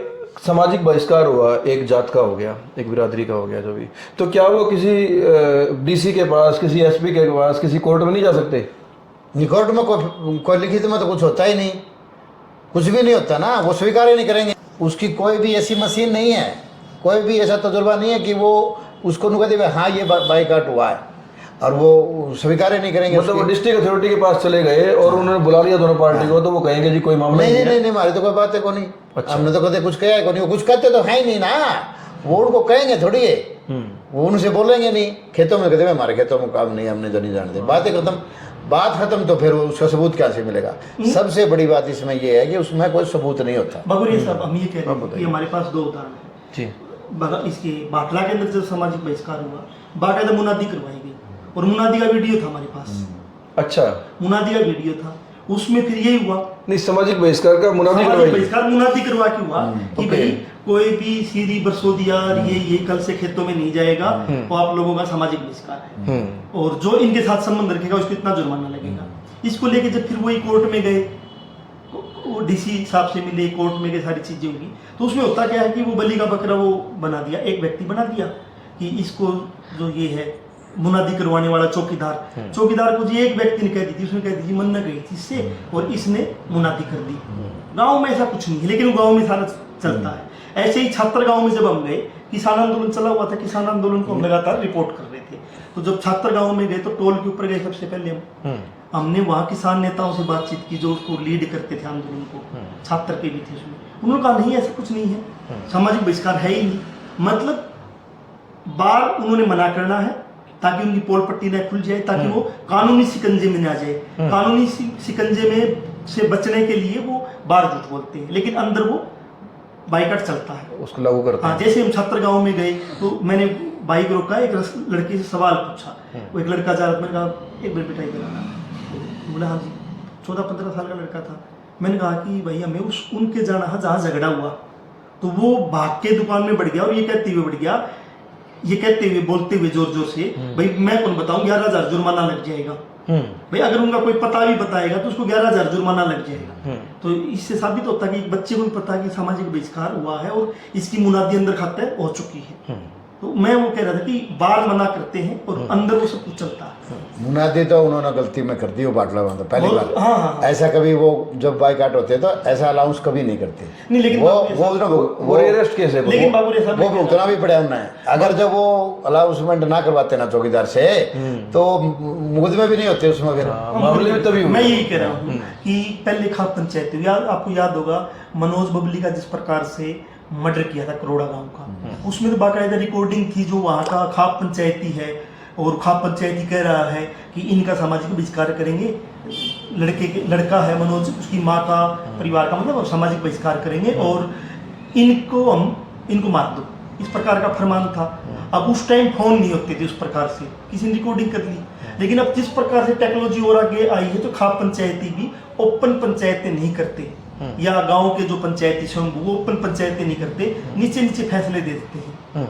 सामाजिक बहिष्कार हुआ, एक जात का हो गया, एक बिरादरी का हो गया जो भी, तो क्या वो किसी डीसी के पास, किसी एसपी के पास, किसी कोर्ट में नहीं जा सकते? निकोट में कोई लिखित में तो कुछ होता ही नहीं, कुछ भी नहीं होता ना, वो स्वीकार ही नहीं करेंगे। उसकी कोई भी ऐसी मशीन नहीं है, कोई भी ऐसा तजुर्बा नहीं है कि वो उसको नुका दे हाँ ये बाइकाट हुआ है, और वो स्वीकार ही नहीं करेंगे। मतलब वो डिस्ट्रिक्ट अथॉरिटी के पास चले गए और उन्होंने बुला लिया दोनों पार्टी को, तो वो कहेंगे जी कोई मामला नहीं नहीं नहीं, हमारी तो कोई बात है को नहीं। अच्छा। हमने तो कभी कुछ कहा है को नहीं, वो कुछ कहते तो है ही नहीं ना, वो उनको कहेंगे थोड़ी है, वो उनसे बोलेंगे नहीं। खेतों में कहते हमारे खेतों में काम नहीं, हमने तो नहीं जानते, बातें खत्म, बात खत्म। तो फिर उसका सबूत क्या से मिलेगा? सबसे बड़ी बात इसमें ये है कि उसमें कोई सबूत नहीं होता। बाबूरिया साहब, हम ये कह रहे हैं कि हमारे पास दो उदाहरण है जी। इसके बाटला के अंदर जब सामाजिक बहिष्कार हुआ, बाकायदा मुनादी करवाई गई, और मुनादी का वीडियो था हमारे पास। अच्छा, मुनादी का वीडियो था, उसमें फिर यही हुआ, नहीं सामाजिक बहिष्कार का मुनादी सामाजिक करवाई? बहिष्कार मुनादी करवा के हुआ कि ओके। भाई कोई भी सीरी बरसोदिया ये कल से खेतों में नहीं जाएगा, तो आप लोगों का सामाजिक बहिष्कार है, और जो इनके साथ संबंध रखेगा उसको इतना जुर्माना लगेगा। इसको लेके जब फिर वही कोर्ट में गए, वो डीसी साहब से मिले, कोर्ट में गए, सारी चीजें होगी, तो उसमें होता क्या है कि वो बलि का बकरा वो बना दिया, एक व्यक्ति बना दिया कि इसको जो ये है मुनादी करवाने वाला चौकीदार को जी एक व्यक्ति ने कह दी थी, उसने कह दी थी मन्ना गई थी इससे, और इसने मुनादी कर दी। गांव में ऐसा कुछ नहीं है, लेकिन वो गांव में सारा चलता है। ऐसे ही छात्र गांव में जब हम गए, किसान आंदोलन चला हुआ था, किसान आंदोलन को हम लगातार रिपोर्ट कर रहे थे, तो जब छात्र गांव में गए तो टोल के ऊपर गए सबसे पहले हमने वहाँ किसान नेताओं से बातचीत की जो उसको लीड करते थे आंदोलन को, छात्र के भी थे उसमें। उन्होंने कहा नहीं ऐसा कुछ नहीं है, सामाजिक बहिष्कार है ही नहीं, मतलब बार उन्होंने मना करना है ताकि उनकी पोल पट्टी न खुल जाए, ताकि वो कानूनी शिकंजे में ना जाए। कानूनी शिकंजे में से बचने के लिए वो बार झूठ बोलते हैं, लेकिन अंदर वो बाइकाट चलता है, उसको लागू करते हैं। हाँ, जैसे हम छात्र गांव में गए तो मैंने बाइक रोका, एक लड़के से सवाल पूछा, वो एक लड़का जा रहा, मैंने कहा एक मिनट बेटा इधर आना, बोला हाँ जी, 14-15 साल का लड़का था। मैंने कहा कि भाई हमें उनके जाना है जहाँ झगड़ा हुआ, तो वो भाग के दुकान में बढ़ गया, और ये कहते हुए बढ़ गया, ये कहते हुए बोलते हुए जोर जोर से, भाई मैं कौन बताऊं, 11,000 जुर्माना लग जाएगा। भाई अगर उनका कोई पता भी बताएगा तो उसको 11,000 जुर्माना लग जाएगा। तो इससे साबित होता है कि एक बच्चे को भी पता है कि सामाजिक बहिष्कार हुआ है और इसकी मुनादी अंदर खाते हो चुकी है। तो मैं वो कह रहा था कि बार मना करते हैं और अंदर वो सब कुछ चलता है। मुनादी तो उन्होंने गलती में कर दी, वो बाटला बंद पहली बार। हाँ। ऐसा कभी वो जब बाइकाट होते तो ऐसा अलाउंस कभी नहीं करते। नहीं, लेकिन वो अरेस्ट केस है, लेकिन बाबूरिया साहब वो भुगतना भी पड़ा उन्हें। अगर जब वो अलाउंसमेंट ना करवाते ना चौकीदार से, तो मुकदमे भी नहीं होते उसमें फिर मामले में तभी मैं यही कह रहा हूँ कि पहले खाप पंचायत हुई, आपको याद होगा मनोज बबली का जिस प्रकार से मर्डर किया था करोड़ा गांव का, उसमें तो बाकायदा रिकॉर्डिंग थी जो वहाँ का खाप पंचायती है, और खाप पंचायती कह रहा है कि इनका सामाजिक बहिष्कार करेंगे, लड़का है मनोज, उसकी माँ का परिवार का मतलब सामाजिक बहिष्कार करेंगे और इनको मार दो, इस प्रकार का फरमान था। अब उस टाइम फोन नहीं होते थे उस प्रकार से, किसी ने रिकॉर्डिंग कर ली, लेकिन अब जिस प्रकार से टेक्नोलॉजी और आगे आई है तो खाप पंचायती भी ओपन पंचायतें नहीं करते, या गांव के जो पंचायती संघ वो ओपन पंचायतें नहीं करते, नीचे नीचे फैसले दे देते हैं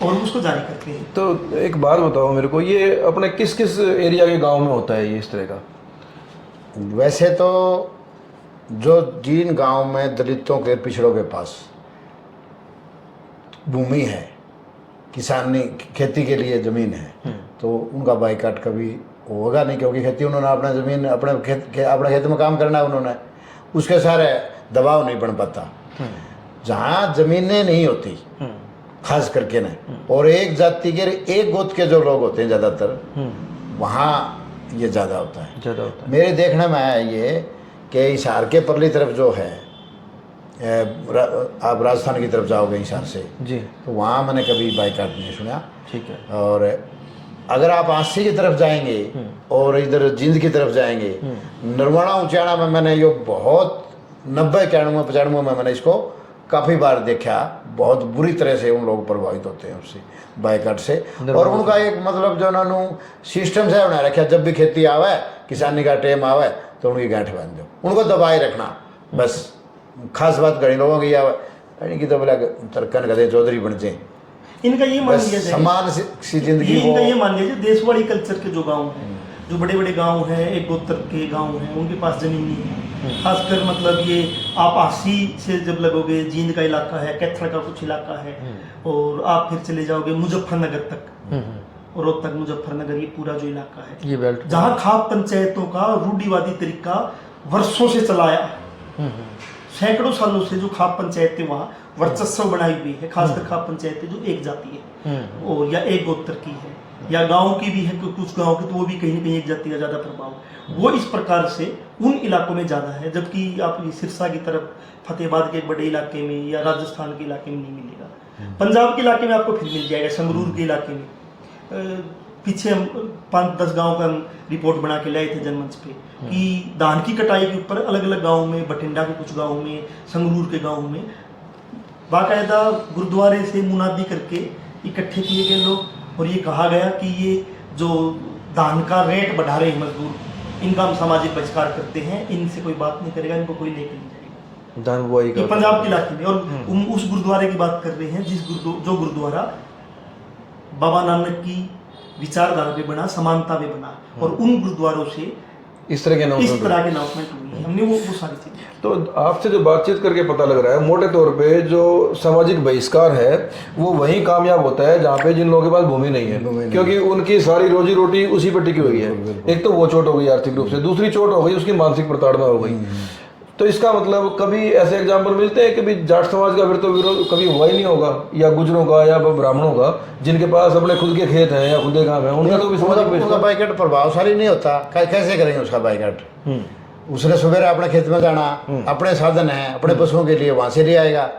और उसको जारी करते हैं। तो एक बात बताओ मेरे को, ये अपने किस किस एरिया के गांव में होता है ये इस तरह का? वैसे तो जो जिन गांव में दलितों के पिछड़ों के पास भूमि है, किसानी खेती के लिए ज़मीन है, तो उनका बाइकाट कभी होगा नहीं, क्योंकि खेती उन्होंने अपना ज़मीन अपने खेत में काम करना है, उन्होंने उसके सारे दबाव नहीं बन पाता। जहाँ ज़मीनें नहीं होती खास करके न, और एक जाति के एक गोत्र के जो लोग होते हैं ज़्यादातर, वहाँ ये ज़्यादा होता है। मेरे देखने में आया ये कि हिसार के परली तरफ जो है, आप राजस्थान की तरफ जाओगे हिसार से जी, तो वहाँ मैंने कभी बाइकाट नहीं सुना। ठीक है। और अगर आप आंसी की तरफ जाएंगे और इधर जिंद की तरफ जाएंगे, नरवाणा उचाणा में मैंने ये बहुत 90-91-95 में मैंने इसको काफ़ी बार देखा, बहुत बुरी तरह से उन लोग प्रभावित होते हैं उससे, बाइकाट से। और उनका एक मतलब जो उन्होंने सिस्टम से बना रखा, जब भी खेती आवे, किसानी का टाइम आवे तो उनकी गांठ बांध दो, उनको दबाए रखना बस। खास बात घड़ी लोगों की आवे की तो बोला तरकन गधे चौधरी बन जाए, इनका ये मान लिया जाए समान सी जिंदगी, इनका ये मान लिया जाए देशवाड़ी कल्चर के जो गाँव हैं, जो बड़े बड़े गाँव हैं, एक गोत्र के गाँव हैं, उनके पास जमीन नहीं है, खासकर मतलब ये आप आसी से जब लगोगे, जींद का इलाका है, कैथल का कुछ इलाका है, और आप फिर चले जाओगे मुजफ्फरनगर तक, और रोहतक मुजफ्फरनगर, ये पूरा जो इलाका है, ये बेल्ट जहाँ खाप पंचायतों का रूढ़िवादी तरीका वर्षों से चलाया, सैकड़ों सालों से जो खाप पंचायतें वहाँ वर्चस्व बनाई हुई है, खासकर खाप पंचायतें जो एक जाति है और या एक गोत्र की है, या गांव की भी है, कुछ गांव की, तो वो भी कहीं ना कहीं एक जाति का ज्यादा प्रभाव, वो इस प्रकार से उन इलाकों में ज्यादा है। जबकि आप सिरसा की तरफ, फतेहाबाद के एक बड़े इलाके में या राजस्थान के इलाके में नहीं मिलेगा। पंजाब के इलाके में आपको फिर मिल जाएगा, संगरूर के इलाके में। पीछे हम 5-10 गाँव का हम रिपोर्ट बना के लाए थे जनमंच पे कि धान की कटाई के ऊपर अलग अलग गाँव में, बठिंडा के कुछ गाँव में, संगरूर के गाँव में बाकायदा गुरुद्वारे से मुनादी करके इकट्ठे किए गए लोग, और ये कहा गया कि ये जो धान का रेट बढ़ा रहे हैं मजदूर, इनका हम सामाजिक बहिष्कार करते हैं, इनसे कोई बात नहीं करेगा, इनको कोई लेके नहीं जाएगा। धान बुआई ये पंजाब के इलाके में, और उस गुरुद्वारे की बात कर रहे हैं जो गुरुद्वारा बाबा नानक की विचारधारा पे बना, समानता पे बना, और उन गुरुद्वारों से इस तरह के अनाउंसमेंट हुई है। हमने वो सारी चीजें, तो आपसे जो बातचीत करके पता लग रहा है, मोटे तौर पे जो सामाजिक बहिष्कार है वो वहीं कामयाब होता है जहाँ पे जिन लोगों के पास भूमि नहीं है, क्योंकि उनकी सारी रोजी रोटी उसी पर टिकी हुई है। एक तो वो चोट हो गई आर्थिक रूप से, दूसरी चोट हो गई उसकी मानसिक प्रताड़ना हो गई। तो इसका मतलब कभी ऐसे एग्जाम्पल मिलते हैं कि भी जाट समाज का फिर तो विरोध कभी हुआ ही नहीं होगा, या गुजरों का या ब्राह्मणों का, जिनके पास अपने खुद के खेत हैं या खुद के काम है, उनका तो उसका बाइकआउट प्रभावशाली नहीं होता। कैसे करेंगे उसका बाइकआउट? उसने सुबह अपने खेत में जाना, अपने साधन है, अपने पशुओं के लिए वहां से ले आएगा।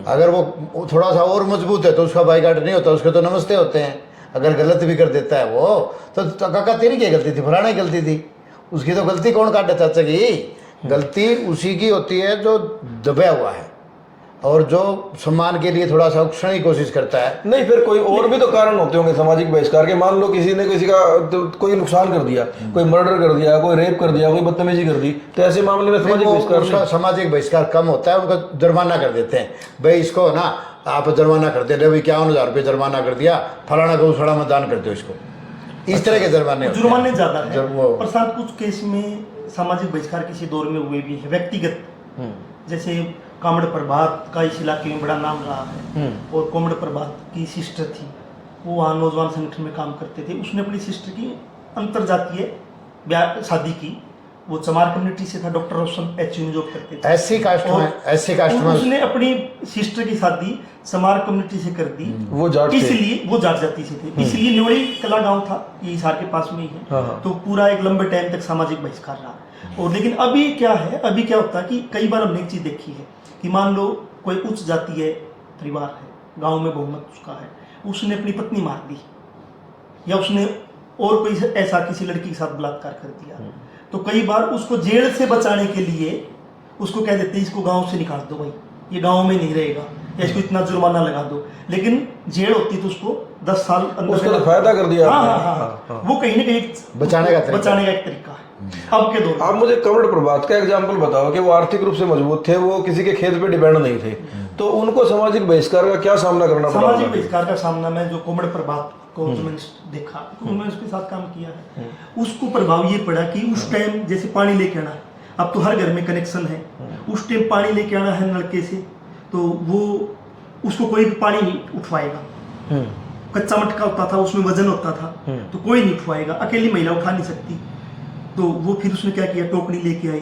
अगर वो थोड़ा सा और मजबूत है तो उसका बाइकआउट नहीं होता, उसके तो नमस्ते होते हैं। अगर गलत भी कर देता है वो तो काका तेरी क्या गलती थी, फलाना ही गलती थी, उसकी तो गलती कौन काटे चाचा की? गलती उसी की होती है जो दबा हुआ है और जो सम्मान के लिए थोड़ा सा उकसाने की कोशिश करता है। नहीं, फिर कोई और भी तो कारण होते होंगे सामाजिक बहिष्कार के। मान लो किसी ने किसी का तो कोई नुकसान कर दिया, कोई मर्डर कर दिया, कोई रेप कर दिया, कोई बदतमीजी कर दी, तो ऐसे मामले में सामाजिक बहिष्कार, सामाजिक बहिष्कार कम होता है, उनका जुर्माना कर देते हैं। भाई इसको ना आप जुर्माना कर दे, भाई 51,000 रुपये जुर्माना कर दिया, फलाना गौशाला में दान कर दो इसको, इस तरह के जुर्माने ज्यादा है। और साथ कुछ केस में सामाजिक बहिष्कार किसी दौर में हुए भी है व्यक्तिगत, जैसे कामड़ प्रभात का इस इलाके में बड़ा नाम रहा है, और कामड़ प्रभात की सिस्टर थी, वो वहाँ नौजवान संगठन में काम करते थे। उसने अपनी सिस्टर की अंतरजातीय शादी की, वो चमार कम्युनिटी से था, डॉक्टर रोशन एचयू में जॉब करते थे, ऐसी कास्ट में उसने अपनी सिस्टर की शादी चमार कम्युनिटी से कर दी, वो जाट, इसलिए वो जाट जाति से थे, इसलिए न्योड़ी कला गांव था, ये हिसार के पास में ही है। तो पूरा एक लंबे टाइम तक सामाजिक बहिष्कार रहा। और लेकिन अभी क्या है, अभी क्या होता है कि कई बार हमने एक चीज देखी है कि मान लो कोई उच्च जातीय परिवार है, गाँव में बहुमत उसका है, उसने अपनी पत्नी मार दी, या उसने और कोई ऐसा किसी लड़की के साथ बलात्कार कर दिया, तो कई बार उसको जेल से बचाने के लिए उसको कह देते हैं इसको गांव से निकाल दो, भाई ये गांव में नहीं रहेगा, या इसको इतना जुर्माना लगा दो। लेकिन जेल होती तो उसको 10 साल अंदर उसका तो फायदा कर दिया। हाँ। वो कहीं ना कहीं बचाने का एक तरीका है अब के दौर। आप मुझे कामड़ प्रभात का एग्जाम्पल बताओ कि वो आर्थिक रूप से मजबूत थे, वो किसी के खेत पे डिपेंड नहीं थे, तो उनको सामाजिक बहिष्कार का क्या सामना करना पड़ा? सामाजिक बहिष्कार का सामना में जो कामड़ प्रभात को मैंने देखा, मैं उसके साथ काम किया है, उसको प्रभाव ये पड़ा कि उस टाइम जैसे पानी लेके आना, अब तो हर घर में कनेक्शन है, उस टाइम पानी लेके आना है नलके से, तो वो उसको कोई भी पानी नहीं उठवाएगा, कच्चा मटका होता था, उसमें वजन होता था, तो कोई नहीं उठवाएगा, अकेली महिला उठा नहीं सकती। तो वो फिर उसने क्या किया, टोकरी लेके आए,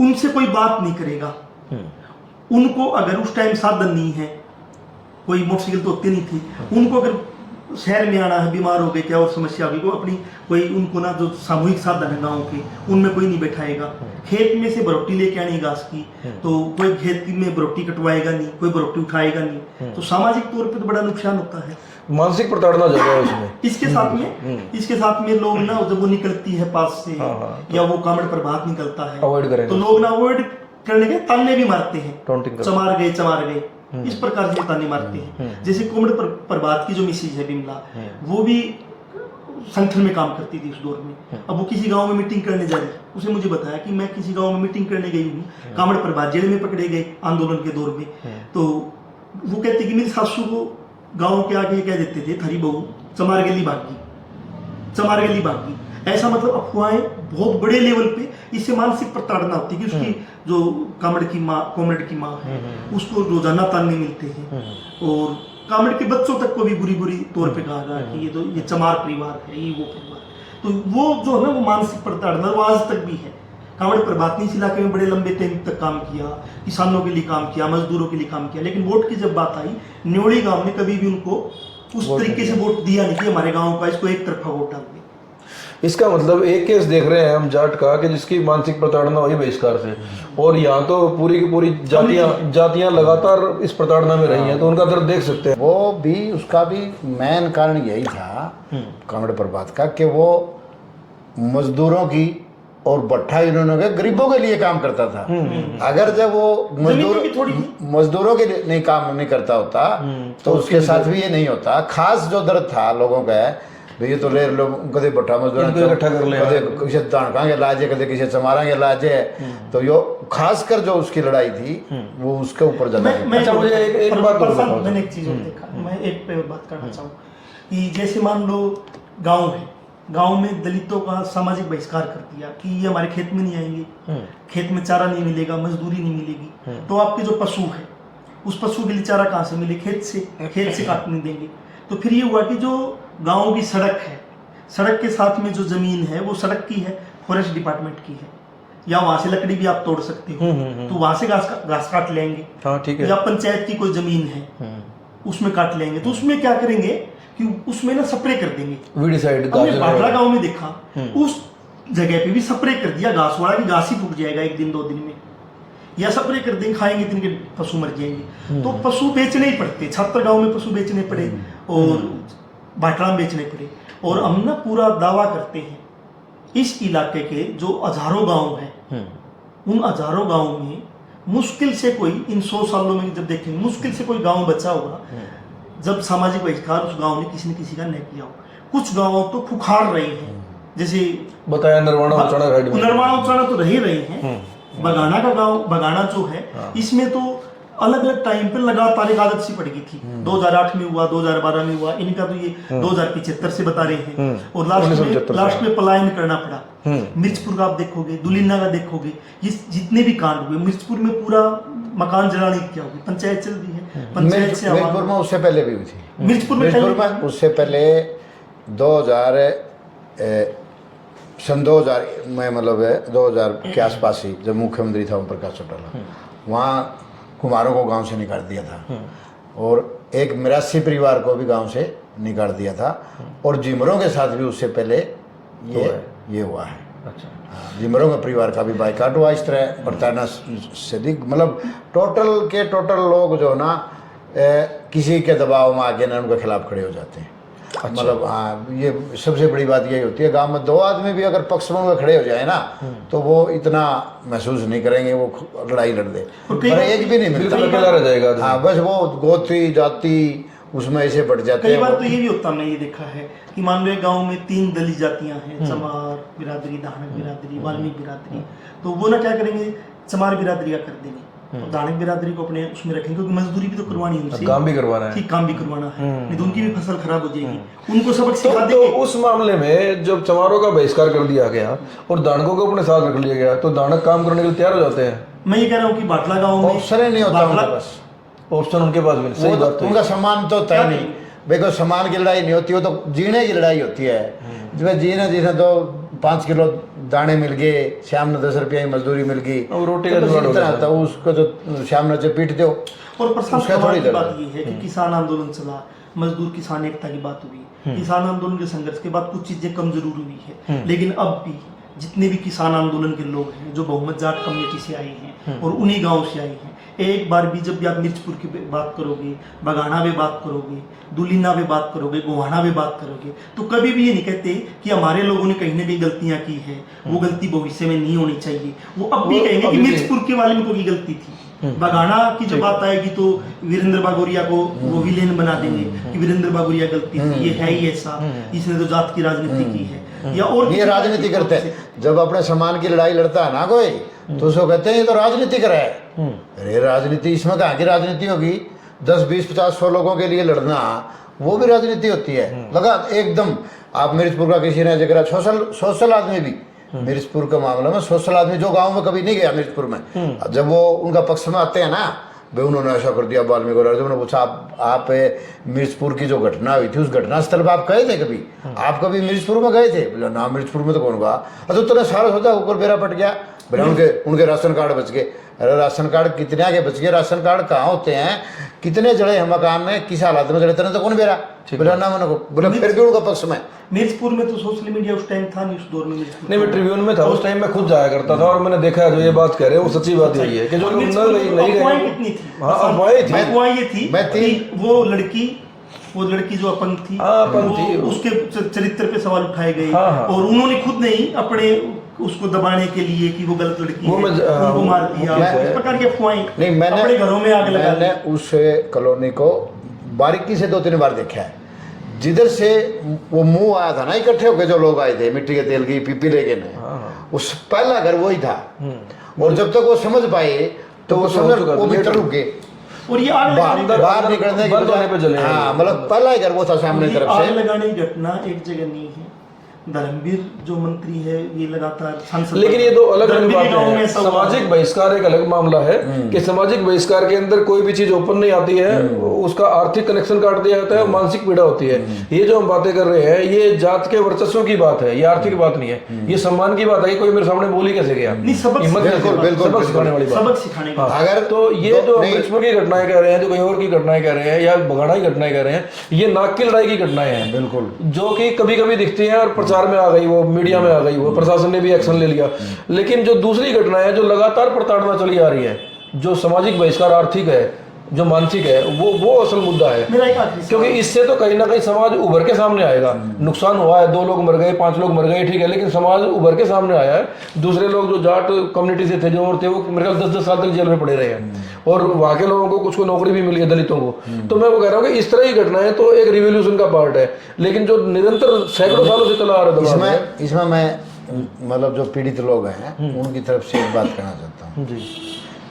उनसे कोई बात नहीं करेगा। उनको अगर उस टाइम साधन नहीं है, कोई मोटरसाइकिल तो होती नहीं थी, उनको अगर शहर में आना है, बीमार हो गए, क्या और समस्या होगी, वो अपनी कोई उनको ना जो सामूहिक साधन है गाँव के, उनमें कोई नहीं बैठाएगा। खेत में से बरोटी लेके आनी घास की, तो कोई खेत में बरोटी कटवाएगा नहीं, कोई बरोटी उठाएगा नहीं, तो सामाजिक तौर पे तो बड़ा नुकसान होता है, मानसिक प्रताड़ना ज्यादा है उसमें। इसके साथ में लोग ना जब वो निकलती है पास से, या वो कामड़ प्रभात निकलता है, अवॉइड करें, तो लोग ना अवॉइड करने के ताने भी मारते हैं, चमार गए, इस प्रकार से ताने मारते हैं। जैसे कामड़ प्रभात की जो मिसेज है बिमला, वो भी संगठन में काम करती थी उस दौर में। अब वो किसी गांव में मीटिंग करने जा रही, उसने मुझे बताया कि मैं किसी गांव में मीटिंग करने गई हूँ, कामड़ प्रभात जेल में पकड़े गए आंदोलन के दौर में। तो वो कहते कि मेरी सासू को गांव के आगे कह देते थे, थारी बहू चमार गली भागी, ऐसा मतलब अफवाहें बहुत बड़े लेवल पे इससे मानसिक प्रताड़ना होती है कि उसकी जो कॉमरेड की माँ है उसको रोजाना ताने मिलते हैं, और कॉमरेड के बच्चों तक को भी बुरी तौर पे कहा गया कि ये चमार परिवार है, ये वो परिवार। तो वो जो है ना वो मानसिक प्रताड़ना वो आज तक भी है। कांवड़ प्रभात ने इस इलाके में बड़े लंबे टाइम तक काम किया, किसानों के लिए काम किया, मजदूरों के लिए काम किया, लेकिन वोट की जब बात आई न्योड़ी गांव ने कभी भी उनको उस तरीके से वोट दिया नहीं कि हमारे गांव का इसको एक तरफा वोट डाल दे। इसका मतलब एक केस देख रहे हैं हम जाट का कि जिसकी मानसिक प्रताड़ना हुई बहिष्कार से, और यहाँ तो पूरी की पूरी जातियां लगातार इस प्रताड़ना में रही हैं, तो उनका दर्द देख सकते हैं। वो भी उसका भी मेन कारण यही था कांवड़ प्रभात का कि वो मजदूरों की और भट्ठा इन्होंने के गरीबों के लिए काम करता था। अगर जब वो मजदूरों के लिए नहीं काम नहीं करता होता तो उसके साथ भी ये नहीं होता। खास जो दर्द था लोगों का है भाई ये तो ले लो कदे भट्ठा मजदूर इकट्ठा कर ले, कदे किसी दानकांगे लाजे, कदे किसी चमारांगे लाजे, तो यो खासकर जो उसकी लड़ाई थी वो उसके ऊपर ज्यादा। अच्छा मुझे एक बात बताओ, मैंने एक चीज और देखा, मैं एक पे बात करना चाहूँ कि जैसे मान लो गाँव है, गांव में दलितों का सामाजिक बहिष्कार कर दिया कि ये हमारे खेत में नहीं आएंगे, खेत में चारा नहीं मिलेगा, मजदूरी नहीं मिलेगी, तो आपके जो पशु है उस पशु के लिए चारा कहाँ से मिले? खेत से काटने देंगे। तो फिर ये हुआ कि जो गांव की सड़क है, सड़क के साथ में जो जमीन है वो सड़क की है, फॉरेस्ट डिपार्टमेंट की है, या वहां से लकड़ी भी आप तोड़ सकते हो, तो वहां से घास काट लेंगे। हाँ ठीक है। या पंचायत की कोई जमीन है उसमें काट लेंगे, तो उसमें क्या करेंगे कि उसमें ना स्प्रे कर देंगे। हमने बाटला गांव में देखा उस जगह पे भी स्प्रे कर दिया घास वाला कि घास ही टूट जाएगा 1 दिन 2 दिन में, या स्प्रे कर देंगे, खाएंगे तो इनके पशु मर जाएंगे। तो पशु बेचने ही पड़ते, छात्र गांव में पशु बेचने पड़े और बाटला में बेचने पड़े। और हम ना पूरा दावा करते हैं इस इलाके के जो हजारों गाँव हैं उन हजारों गाँव में मुश्किल से कोई इन 100 सालों में जब देखेंगे मुश्किल से कोई गाँव बचा होगा जब सामाजिक बहिष्कार उस गांव ने किसी न किसी का नहीं किया हो। कुछ गांव तो फुखार रहे हैं, जैसे बताया नरवाना उचाना तो रह रहे हैं। बगाना का गांव, बगाना जो है इसमें तो अलग अलग टाइम पे लगातार एक आदत सी पड़ गई थी। 2008 में हुआ, 2012 में हुआ, इनका तो ये 2075 से बता रहे हैं, और लास्ट में पलायन करना पड़ा। मिर्चपुर का आप देखोगे, दुलिन्ना का देखोगे, ये जितने भी कांड हुए, मिर्चपुर में पूरा मकान जलाने की क्या होगी, पंचायत चल रही है, पंचायत से मिर्चपुर में उससे पहले भी हुई थी। मिर्चपुर में उससे पहले 2000 में मतलब 2000 के आसपास ही जब मुख्यमंत्री था ओम प्रकाश चौटाला, वहाँ कुमारों को गांव से निकाल दिया था, और एक मिरासी परिवार को भी गांव से निकाल दिया था, और जिमरों के साथ भी उससे पहले ये हुआ है। अच्छा, जिमरों का परिवार का भी बाइकाट हुआ इस तरह प्रताड़ना से। मतलब टोटल लोग जो ना किसी के दबाव में आके ना उनके खिलाफ खड़े हो जाते हैं। अच्छा। मतलब हाँ, ये सबसे बड़ी बात यही होती है, गांव में 2 आदमी भी अगर पक्ष में खड़े हो जाए ना तो वो इतना महसूस नहीं करेंगे वो लड़ाई लड़ दे, पर एक भी नहीं मिलता, अकेला रह जाएगा। हाँ, बस वो गोत्री जाति उसमें ऐसे बढ़ जाते हैं। कई बार तो ये भी होता, हमने ये देखा है कि मान लो गांव में 3 दलित जातियां हैं, चमार बिरादरी, दानक बिरादरी, वाल्मीकि बिरादरी, तो वो ना क्या करेंगे, चमार बिरादरी का कर देंगे और दानक बिरादरी को अपने उसमें रखेंगे, क्योंकि मजदूरी भी तो करवानी है उनसे, काम भी करवाना है, ठीक काम भी करवाना है, नहीं तो उनकी भी फसल खराब हो जाएगी, उनको सबक सिखा देंगे। तो उस मामले में जब चमारों का बहिष्कार कर दिया गया और दानकों को अपने साथ रख लिया गया, तो दानक काम करने के लिए तैयार हो जाते हैं। मैं ये कह रहा हूँ कि बाटला गाँव में ऑप्शन नहीं होता उनके पास, ऑप्शन उनके पास भी सही बात है। उनका सम्मान तो होता ही नहीं, देखो सम्मान की लड़ाई नहीं होती, वो तो जीने की लड़ाई होती है। जब जीने तो 5 किलो दाने मिल गए, शाम ने 10 रुपया की मजदूरी मिल गई, रोटी का जुगाड़ हो जाता है, उसको जो शाम ने पीट दो। और थोड़ी बात ये है कि किसान आंदोलन चला, मजदूर किसान एकता की बात हुई, किसान आंदोलन के संघर्ष के बाद कुछ चीजें कम जरूर हुई है, लेकिन अब भी जितने भी किसान आंदोलन के लोग हैं जो बहुमत जाट कम्युनिटी से आए हैं और उन्हीं गाँव से आए हैं, एक बार भी जब भी आप मिर्चपुर की बात करोगे, बगाना में बात करोगे, दुलिन्ना में बात करोगे, गोहाना में बात करोगे, तो कभी भी ये नहीं कहते कि हमारे लोगों ने कहीं ना कहीं गलतियां की है, वो गलती भविष्य में नहीं होनी चाहिए। वो अब भी कहेंगे कि मिर्चपुर के वाल्मीकियों की गलती थी। बगाना की जब बात आएगी तो वीरेंद्र बागोरिया को वो विलेन बना देंगे कि वीरेंद्र बागोरिया गलती थी, ये है ही ऐसा, इसने तो जात की राजनीति की है, या और ये राजनीति करते हैं। जब अपने सम्मान की लड़ाई लड़ता है ना कोई, तो उसको कहते हैं ये तो राजनीति कर है। अरे राजनीति, इसमें कहाँ की राजनीति होगी? 10, 20, 50, 100 लोगों के लिए लड़ना वो भी राजनीति होती है। लगा एकदम आप मिर्चपुर का किसी ने जगह सोशल आदमी भी मिर्चपुर का मामला में सोशल आदमी जो गांव में कभी नहीं गया मिर्चपुर में, जब वो उनका पक्ष में आते हैं ना, भाई उन्होंने ऐसा कर दिया वाल्मीकि और जब मैंने पूछा आप मिर्चपुर की जो घटना हुई थी उस घटना स्थल पर आप गए थे कभी, आप कभी मिर्चपुर में गए थे? बोला ना, मिर्चपुर में तो कौन गया। अच्छा तूने सारा सोचा ऊपर बेरा पट गया, बोला उनके राशन कार्ड बच गए। अरे राशन कार्ड कितने आगे बच गए? राशन कार्ड कहाँ होते हैं, कितने जड़े हैं मकान में, किस हालत में जड़े, तेने तो कौन बेरा? बोला ना मैंने को, बोला फिर भी उनका पक्ष में। मिर्चपुर में तो सोशल मीडिया उस टाइम था नहीं, उस दौर में मिर्चपुर नहीं, मैं ट्रिब्यून में था उस टाइम, मैं खुद जाया करता था और मैंने देखा जो ये बात कह रहे हैं वो सच्ची बात यही है कि जो लोग नहीं अफवाहें गए। कितनी थी, हाँ, अफवाहें थी। अफवाह ये थी कि वो लड़की जो अपंग थी, उसके चरित्र पे सवाल उठाए गए और उन्होंने खुद नहीं अपने उसको दबाने के लिए कि वो गलत लड़की है उनको मार दिया, इस प्रकार की अफवाहें नहीं, मैंने अपने घरों में आग लगा दी। मैंने उस कॉलोनी को बारीकी से 2-3 बार देखा है, जिधर से वो मुंह आया था ना, इकट्ठे होकर जो लोग आए थे मिट्टी के तेल की पीपी लेके ने, उस पहला घर वही था। और जब तक वो समझ पाए तो वो समझ वो भीतर रुक गए और ये बाहर निकलने के बजाय, हाँ मतलब पहला ही घर वो था सामने की तरफ आग से। लगाने की घटना एक जगह नहीं है, धर्मवीर जो मंत्री है ये लगातार सांसद, लेकिन ये दो अलग अलग धर्मवीर गांव में बातें ऐसा हैं। हुआ सामाजिक बहिष्कार एक अलग मामला है कि सामाजिक बहिष्कार के अंदर कोई भी चीज ओपन नहीं आती है, उसका आर्थिक कनेक्शन काट दिया जाता है और मानसिक पीड़ा होती है। ये जो हम बातें कर रहे हैं ये जात के वर्चस्व की बात है, ये आर्थिक बात नहीं है, ये सम्मान की बात है। कोई मेरे सामने बोली कैसे गया, नहीं, सबक सबक सिखाने वाली बात, सबक सिखाने का। अगर तो ये जो मिर्चपुर की घटनाएं कह रहे हैं, जो कहीं और की घटनाएं कह रहे हैं या बघाड़ा की घटनाएं कह रहे हैं, ये नाक की लड़ाई की घटनाएं हैं बिल्कुल, जो कि कभी कभी दिखती हैं और प्रचार में आ गई, वो मीडिया में आ गई, वो प्रशासन ने भी एक्शन ले लिया। लेकिन जो दूसरी घटना है जो लगातार प्रताड़ना चली आ रही है, जो सामाजिक बहिष्कार आर्थिक है, जो मानसिक है, वो असल मुद्दा है। मेरा एक आखिरी क्योंकि इससे तो कहीं ना कहीं समाज उभर के सामने आएगा। नुकसान हुआ है, 2 लोग मर गए, 5 लोग मर गए, ठीक है, लेकिन समाज उभर के सामने आया है। दूसरे लोग जो जाट कम्युनिटी से थे, जो और थे, वो मेरे ख्याल 10-10 साल तक जेल में पड़े रहे हैं और वहाँ के लोगों को कुछ को नौकरी भी मिली है, दलितों को। तो मैं वो कह रहा हूँ कि इस तरह की घटनाएं तो एक रिवोल्यूशन का पार्ट है, लेकिन जो निरंतर सैकड़ों सालों से चला आ रहा है, इसमें मैं मतलब जो पीड़ित लोग हैं उनकी तरफ से एक बात कहना चाहता हूँ जी।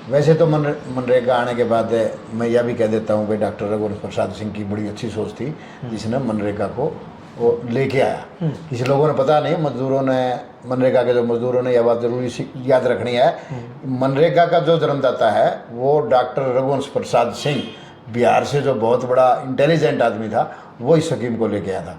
वैसे तो मनरेगा आने के बाद मैं यह भी कह देता हूँ कि डॉक्टर रघुवंश प्रसाद सिंह की बड़ी अच्छी सोच थी, जिसने मनरेगा को वो लेके आया। किसी लोगों ने पता नहीं, मजदूरों ने, मनरेगा के जो मजदूरों ने यह बात जरूरी याद रखनी है, मनरेगा का जो जन्मदाता है वो डॉक्टर रघुवंश प्रसाद सिंह, बिहार से जो बहुत बड़ा इंटेलिजेंट आदमी था, वो इस स्कीम को लेके आया था।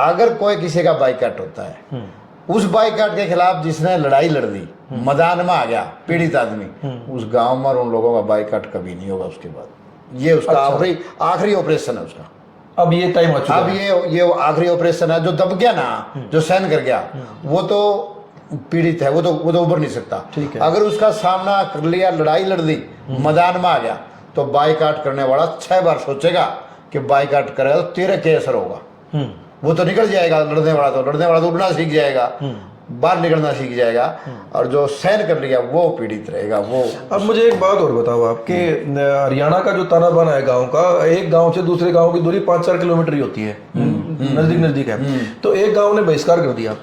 अगर कोई किसी का बाइकाट होता है, उस बाइकाट के खिलाफ जिसने लड़ाई लड़ दी, मैदान में आ गया पीड़ित आदमी, उस गांव में उन लोगों का बाइकाट कभी नहीं होगा उसके बाद। ये उसका आखिरी ऑपरेशन है उसका। अब ये टाइम आ चुका है। अब ये आखिरी ऑपरेशन है। जो दब गया ना, जो सहन कर गया, वो तो पीड़ित है, वो तो उभर नहीं सकता। अगर उसका सामना कर लिया, लड़ाई लड़ दी, मैदान में आ गया, तो बाइकाट करने वाला 6 बार सोचेगा कि बाइकाट करेगा तो तेरे क्या असर होगा। वो तो निकल जाएगा, लड़ने वाला तो उड़ना सीख जाएगा, बाहर निकलना सीख जाएगा, और जो सहन कर लिया वो पीड़ित रहेगा। वो अब मुझे एक बात और बताओ, आपके हरियाणा का जो ताना बाना है गांव का, एक गांव से दूसरे गांव की दूरी 5-4 किलोमीटर ही होती है, नजदीक है। तो एक गांव ने बहिष्कार कर दिया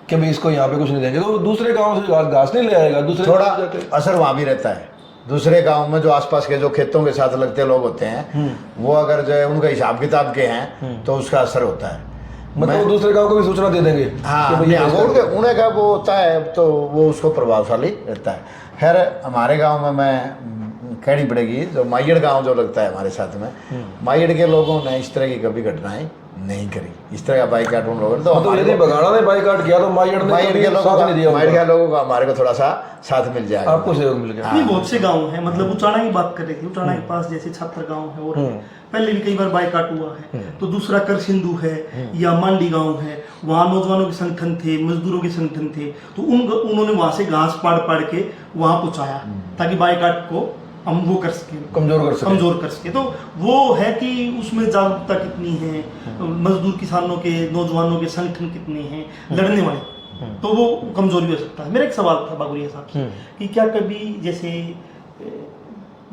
कि भाई इसको यहाँ पे कुछ नहीं देंगे, तो दूसरे गांव से घास नहीं ले आएगा, दूसरे थोड़ा असर वहाँ भी रहता है। दूसरे गांव में जो आसपास के जो खेतों के साथ लगते लोग होते हैं, वो अगर जो है उनका हिसाब किताब के हैं तो उसका असर होता है। मतलब दूसरे गांव को भी सूचना दे देंगे। हाँ, उन्हें का वो होता है तो वो उसको प्रभावशाली रहता है। खैर हमारे गांव में मैं कहनी पड़ेगी, जो माइयड़ गांव जो लगता है हमारे साथ में, माइयड़ के लोगों ने इस तरह की कभी घटनाएं नहीं करी, इस तरह का बाइकाट उन लोगों ने। तो यदि बघाड़ा ने बाइकाट किया तो माइयड़ के लोगों का हमारे को थोड़ा सा साथ मिल जाएगा, आपको सहयोग मिल गया। नहीं, बहुत से गांव हैं, मतलब उचाना की बात कर रही थी, उचाना के पास जैसे छात्र गांव है और पहले भी कई बार बाइकाट हुआ है। तो दूसरा कर सिंधु है या मांडी गांव है, वहाँ नौजवानों के संगठन थे, मजदूरों के संगठन थे, तो उन्होंने वहां से घास पाड़ के वहां पहुंचाया ताकि बाइकाट को हम वो कर सके, कमजोर कर सके। तो वो है कि उसमें जागरूकता कितनी है, मजदूर किसानों के, नौजवानों के संगठन कितने हैं लड़ने वाले, तो वो कमजोर भी हो सकता है। मेरा एक सवाल था बागुरिया साहब कि क्या कभी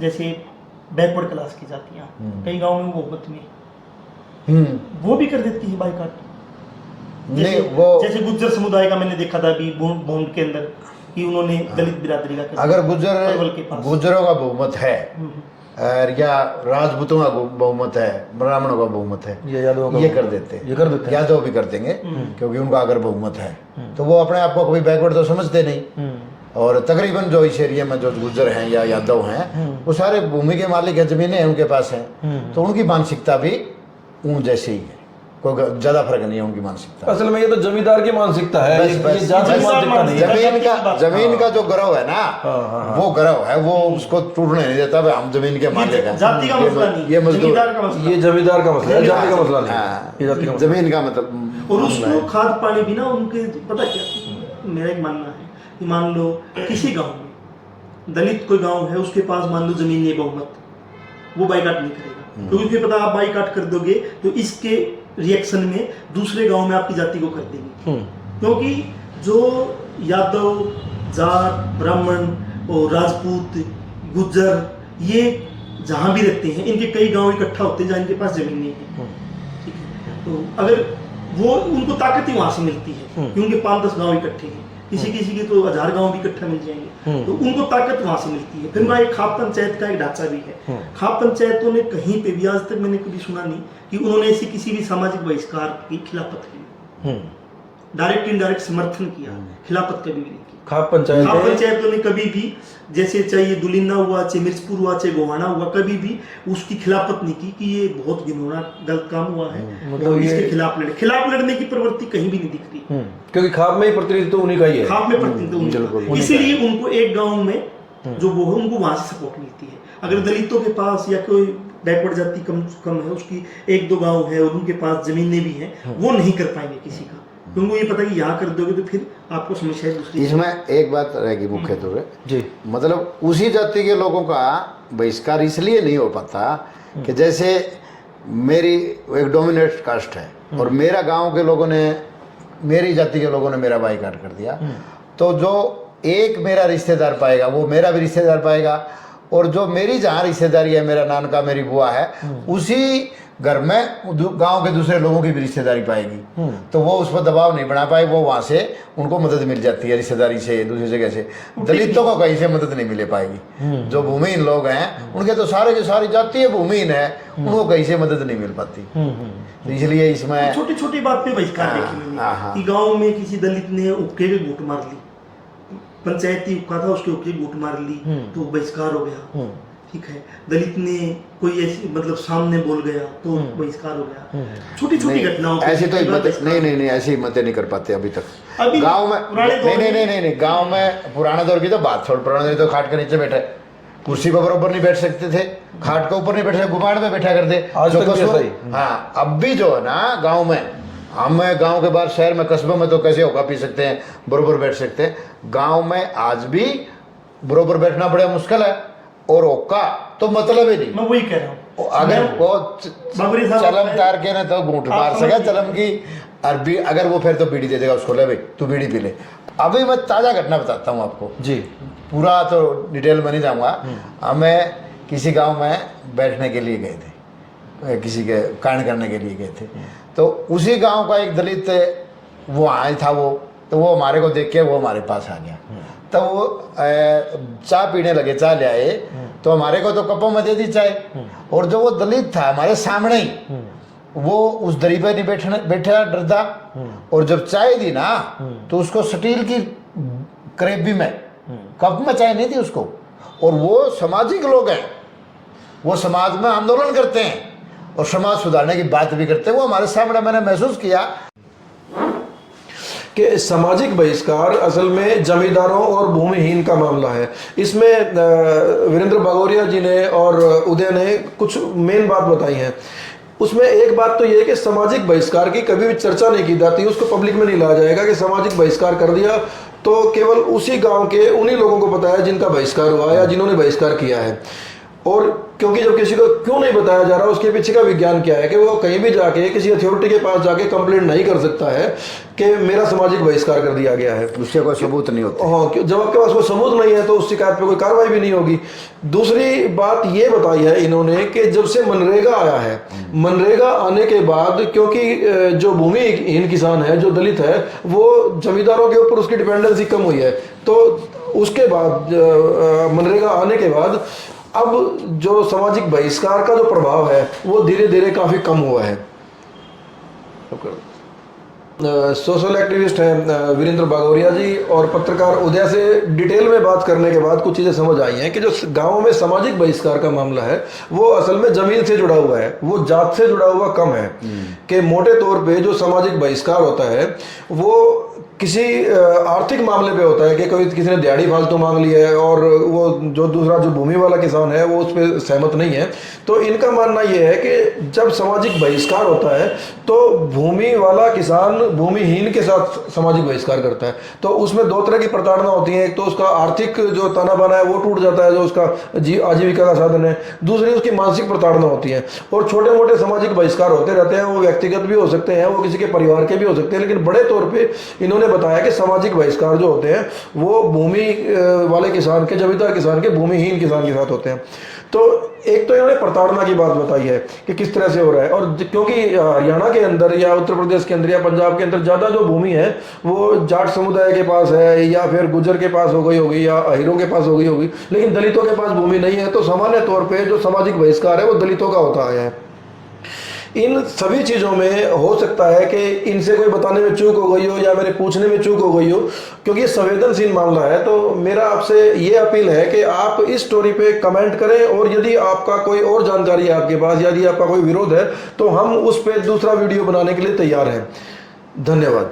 जैसे बैकवर्ड क्लास की जातियां कई गाँव में बहुमत में वो भी कर देती है बाइकाट, जैसे गुज्जर समुदाय का मैंने देखा था अभी भूड के अंदर कि उन्होंने दलित बिरादरी का, अगर गुज्जरों का बहुमत है, या राजपूतों का बहुमत है, ब्राह्मणों का बहुमत है, ये यादवों का ये कर देते हैं। ये कर देते हैं। यादव भी कर देंगे क्योंकि उनका अगर बहुमत है तो वो अपने आप को कभी बैकवर्ड तो समझते नहीं। और तकरीबन जो इस एरिया में जो गुर्जर हैं या यादव हैं वो सारे भूमि के मालिक हैं, जमीनें हैं उनके पास हैं, तो उनकी मानसिकता भी ऊन जैसे ही है, कोई ज्यादा फर्क नहीं है उनकी मानसिकता। असल में ये तो जमींदार की मानसिकता है, बस, ये बस, जाति की बस, मानसिकता नहीं है। जमीन का जो गर्व है ना, वो गर्व है, वो उसको टूटने नहीं देता। भाई हम जमीन के मालिक हैं, जाति का मसला नहीं, ये मजदूर, जमींदार का मसला। ये जमींदार का मसला है, जाति का मसला नहीं है। हाँ, ये जाति का मसला जमीन का मतलब। और उसको खाद पानी भी ना उनके, पता क्या मेरा एक मानना है कि मान लो किसी गांव में दलित कोई गांव है, उसके पास मान लो जमीन नहीं बहुमत, वो बाइकाट नहीं करेगा, क्योंकि फिर पता आप बाइकाट कर दोगे तो इसके रिएक्शन में दूसरे गांव में आपकी जाति को कर देंगे। क्योंकि जो यादव, जाट, ब्राह्मण और राजपूत, गुज्जर, ये जहां भी रहते हैं इनके कई गांव इकट्ठा होते हैं जहां इनके पास जमीन नहीं है, ठीक है। तो अगर वो उनको ताकत ही वहां से मिलती है कि उनके 5-10 गांव इकट्ठे हैं, किसी किसी के तो 1000 गांव भी इकट्ठा मिल जाएंगे, तो उनको ताकत वहां से मिलती है। फिर वहाँ एक खाप पंचायत का एक ढांचा भी है। खाप पंचायतों ने कहीं पे भी आज तक मैंने कभी सुना नहीं कि उन्होंने ऐसी किसी भी सामाजिक बहिष्कार की खिलाफत की, डायरेक्ट इनडायरेक्ट समर्थन किया, खिलाफत कभी भी नहीं की। खाप पंचायतों ने कभी भी, जैसे चाहे ये दुलिन्ना हुआ, चाहे मिर्चपुर हुआ, चाहे गोहाना हुआ, कभी भी उसकी खिलाफत नहीं की कि ये बहुत घिनौना गलत काम हुआ है, मतलब इसके खिलाफ लड़ने की प्रवृत्ति कहीं भी नहीं दिख रही। क्योंकि खाप में ही प्रतिनिधित्व तो उन्हीं का ही है। खाप में प्रतिनिधित्व, इसीलिए उनको एक गांव में जो वो है उनको वहां से सपोर्ट मिलती है। अगर दलितों के पास या कोई बैकवर्ड जाति कम है, उसकी 1-2 गांव है और उनके पास जमीनें भी हैं, वो नहीं कर पाएंगे किसी का, क्योंकि ये पता कि यहाँ कर दोगे तो फिर आपको समस्या दूसरी। इसमें एक बात रहेगी मुख्य तौर पे जी, मतलब उसी जाति के लोगों का बहिष्कार इसलिए नहीं हो पाता कि जैसे मेरी एक डोमिनेट कास्ट है और मेरा गांव के लोगों ने, मेरी जाति के लोगों ने मेरा बाइकाट कर दिया, तो जो एक मेरा रिश्तेदार पाएगा वो मेरा भी रिश्तेदार पाएगा, और जो मेरी जहाँ रिश्तेदारी है, मेरा नानका, मेरी बुआ है, उसी घर में गांव के दूसरे लोगों की भी रिश्तेदारी पाएगी, तो वो उस पर दबाव नहीं बना पाए, वो वहां से उनको मदद मिल जाती है रिश्तेदारी से, दूसरी जगह से। दलितों को कहीं से मदद नहीं मिले पाएगी। जो भूमिहीन लोग हैं उनके तो सारे के सारी जाति भूमिहीन है, उनको कहीं से मदद नहीं मिल पाती। तो इसलिए इसमें छोटी छोटी बात पे बहिष्कार देखी मैंने कि गाँव में किसी दलित ने उपके के गुट मार ली, पंचायती उपका था, उसके उपके गुट मार ली तो बहिष्कार हो गया, ठीक है। दलित ने कोई ऐसी मतलब सामने बोल गया तो बहिष्कार हो गया। छोटी छोटी घटनाओं ऐसी तो नहीं ऐसी हिम्मतें नहीं कर पाते अभी तक गांव में। नहीं गांव में पुराने दौर की तो बात छोड़, पुराने दौर तो खाट के नीचे बैठे, कुर्सी पर बराबर नहीं बैठ सकते थे, खाट के ऊपर नहीं बैठ सकते, गुबाड़ में बैठा करते। हाँ, अब भी जो है ना गाँव में, हम गांव के बाद शहर में, कस्बों में तो कैसे होगा पी सकते हैं, बरोबर बैठ सकते हैं। गांव में आज भी बरोबर बैठना बड़ा मुश्किल है, और ओका तो मतलब ही नहीं। मैं वही कह रहा हूँ, अगर वो चलम तार के ना तो घूंट मार सके चलम की अरबी, अगर वो फिर तो बीड़ी दे देगा उसको, ले भाई तू बीड़ी पी ले। अभी मैं ताज़ा घटना बताता हूँ आपको जी, पूरा तो डिटेल में नहीं जाऊँगा। हमें किसी गाँव में बैठने के लिए गए थे, किसी के कांड करने के लिए गए थे, तो उसी गांव का एक दलित वो आया था, वो तो वो हमारे को देख के वो हमारे पास आ गया, तो वो चाय पीने लगे, चाय ले आए, तो हमारे को तो कपों में दे दी चाय, और जो वो दलित था हमारे सामने ही, वो उस दरी पे नहीं बैठा डरता, और जब चाय दी ना तो उसको स्टील की करेबी में, कप में चाय नहीं दी उसको। और वो सामाजिक लोग हैं, वो समाज में आंदोलन करते हैं और समाज सुधारने की बात भी करते हैं, वो हमारे सामने मैंने महसूस किया कि सामाजिक बहिष्कार असल में जमींदारों और भूमिहीन का मामला है। इसमें वीरेंद्र बागोरिया जी ने और उदय ने कुछ मेन बात बताई है। उसमें एक बात तो ये है कि सामाजिक बहिष्कार की कभी भी चर्चा नहीं की जाती, उसको पब्लिक में नहीं लाया जाएगा कि सामाजिक बहिष्कार कर दिया तो केवल उसी गांव के उन्हीं लोगों को पता है जिनका बहिष्कार हुआ या जिन्होंने बहिष्कार किया है। और क्योंकि जब किसी को क्यों नहीं बताया जा रहा, उसके पीछे का विज्ञान क्या है कि वो कहीं भी जाके किसी अथॉरिटी के पास जाके कंप्लेंट नहीं कर सकता है कि मेरा सामाजिक बहिष्कार कर दिया गया है, उससे कोई सबूत नहीं होता। हाँ, जब आपके पास कोई सबूत नहीं है तो उस शिकायत पे कोई कार्रवाई भी नहीं होगी। दूसरी बात ये बताई है इन्होंने कि जब से मनरेगा आया है, मनरेगा आने के बाद क्योंकि जो भूमिहीन किसान है, जो दलित है, वो जमींदारों के ऊपर उसकी डिपेंडेंसी कम हुई है, तो उसके बाद मनरेगा आने के बाद अब जो सामाजिक बहिष्कार का जो प्रभाव है वो धीरे धीरे काफ़ी कम हुआ है। सोशल एक्टिविस्ट हैं वीरेंद्र बागोरिया जी और पत्रकार उदय से डिटेल में बात करने के बाद कुछ चीज़ें समझ आई हैं कि जो गांव में सामाजिक बहिष्कार का मामला है वो असल में जमीन से जुड़ा हुआ है, वो जात से जुड़ा हुआ कम है। कि मोटे तौर पे जो सामाजिक बहिष्कार होता है वो किसी आर्थिक मामले पे होता है कि कोई किसी ने दिहाड़ी फालतू मांग ली है और वो जो दूसरा जो भूमि वाला किसान है वो उस पर सहमत नहीं है, तो इनका मानना ये है कि जब सामाजिक बहिष्कार होता है तो भूमि वाला किसान भूमिहीन के साथ सामाजिक बहिष्कार करता है, तो उसमें दो तरह की प्रताड़ना होती है। एक तो उसका आर्थिक जो ताना बाना है वो टूट जाता है, जो उसका आजीविका का साधन है, दूसरी उसकी मानसिक प्रताड़ना होती है। और छोटे मोटे सामाजिक बहिष्कार होते रहते हैं, वो व्यक्तिगत भी हो सकते हैं, वो किसी के परिवार के भी हो सकते हैं, लेकिन बड़े तौर पर इन्होंने बताया कि सामाजिक बहिष्कार जो होते हैं वो भूमि वाले किसान के, जमींदार किसान के भूमिहीन किसान के साथ होते हैं। तो एक तो इन्होंने प्रताड़ना की बात बताई है कि किस तरह से हो रहा है, और क्योंकि हरियाणा के अंदर या उत्तर प्रदेश के अंदर या पंजाब के अंदर ज़्यादा जो भूमि है वो जाट समुदाय के पास है या फिर गुर्जर के पास हो गई होगी या अहीरों के पास हो गई होगी, लेकिन दलितों के पास भूमि नहीं है। तो सामान्य तौर पर जो सामाजिक बहिष्कार है वो दलितों का होता आया है। इन सभी चीज़ों में हो सकता है कि इनसे कोई बताने में चूक हो गई हो या मेरे पूछने में चूक हो गई हो, क्योंकि ये संवेदनशील मामला है। तो मेरा आपसे ये अपील है कि आप इस स्टोरी पे कमेंट करें, और यदि आपका कोई और जानकारी है आपके पास, यदि आपका कोई विरोध है तो हम उस पर दूसरा वीडियो बनाने के लिए तैयार हैं। धन्यवाद।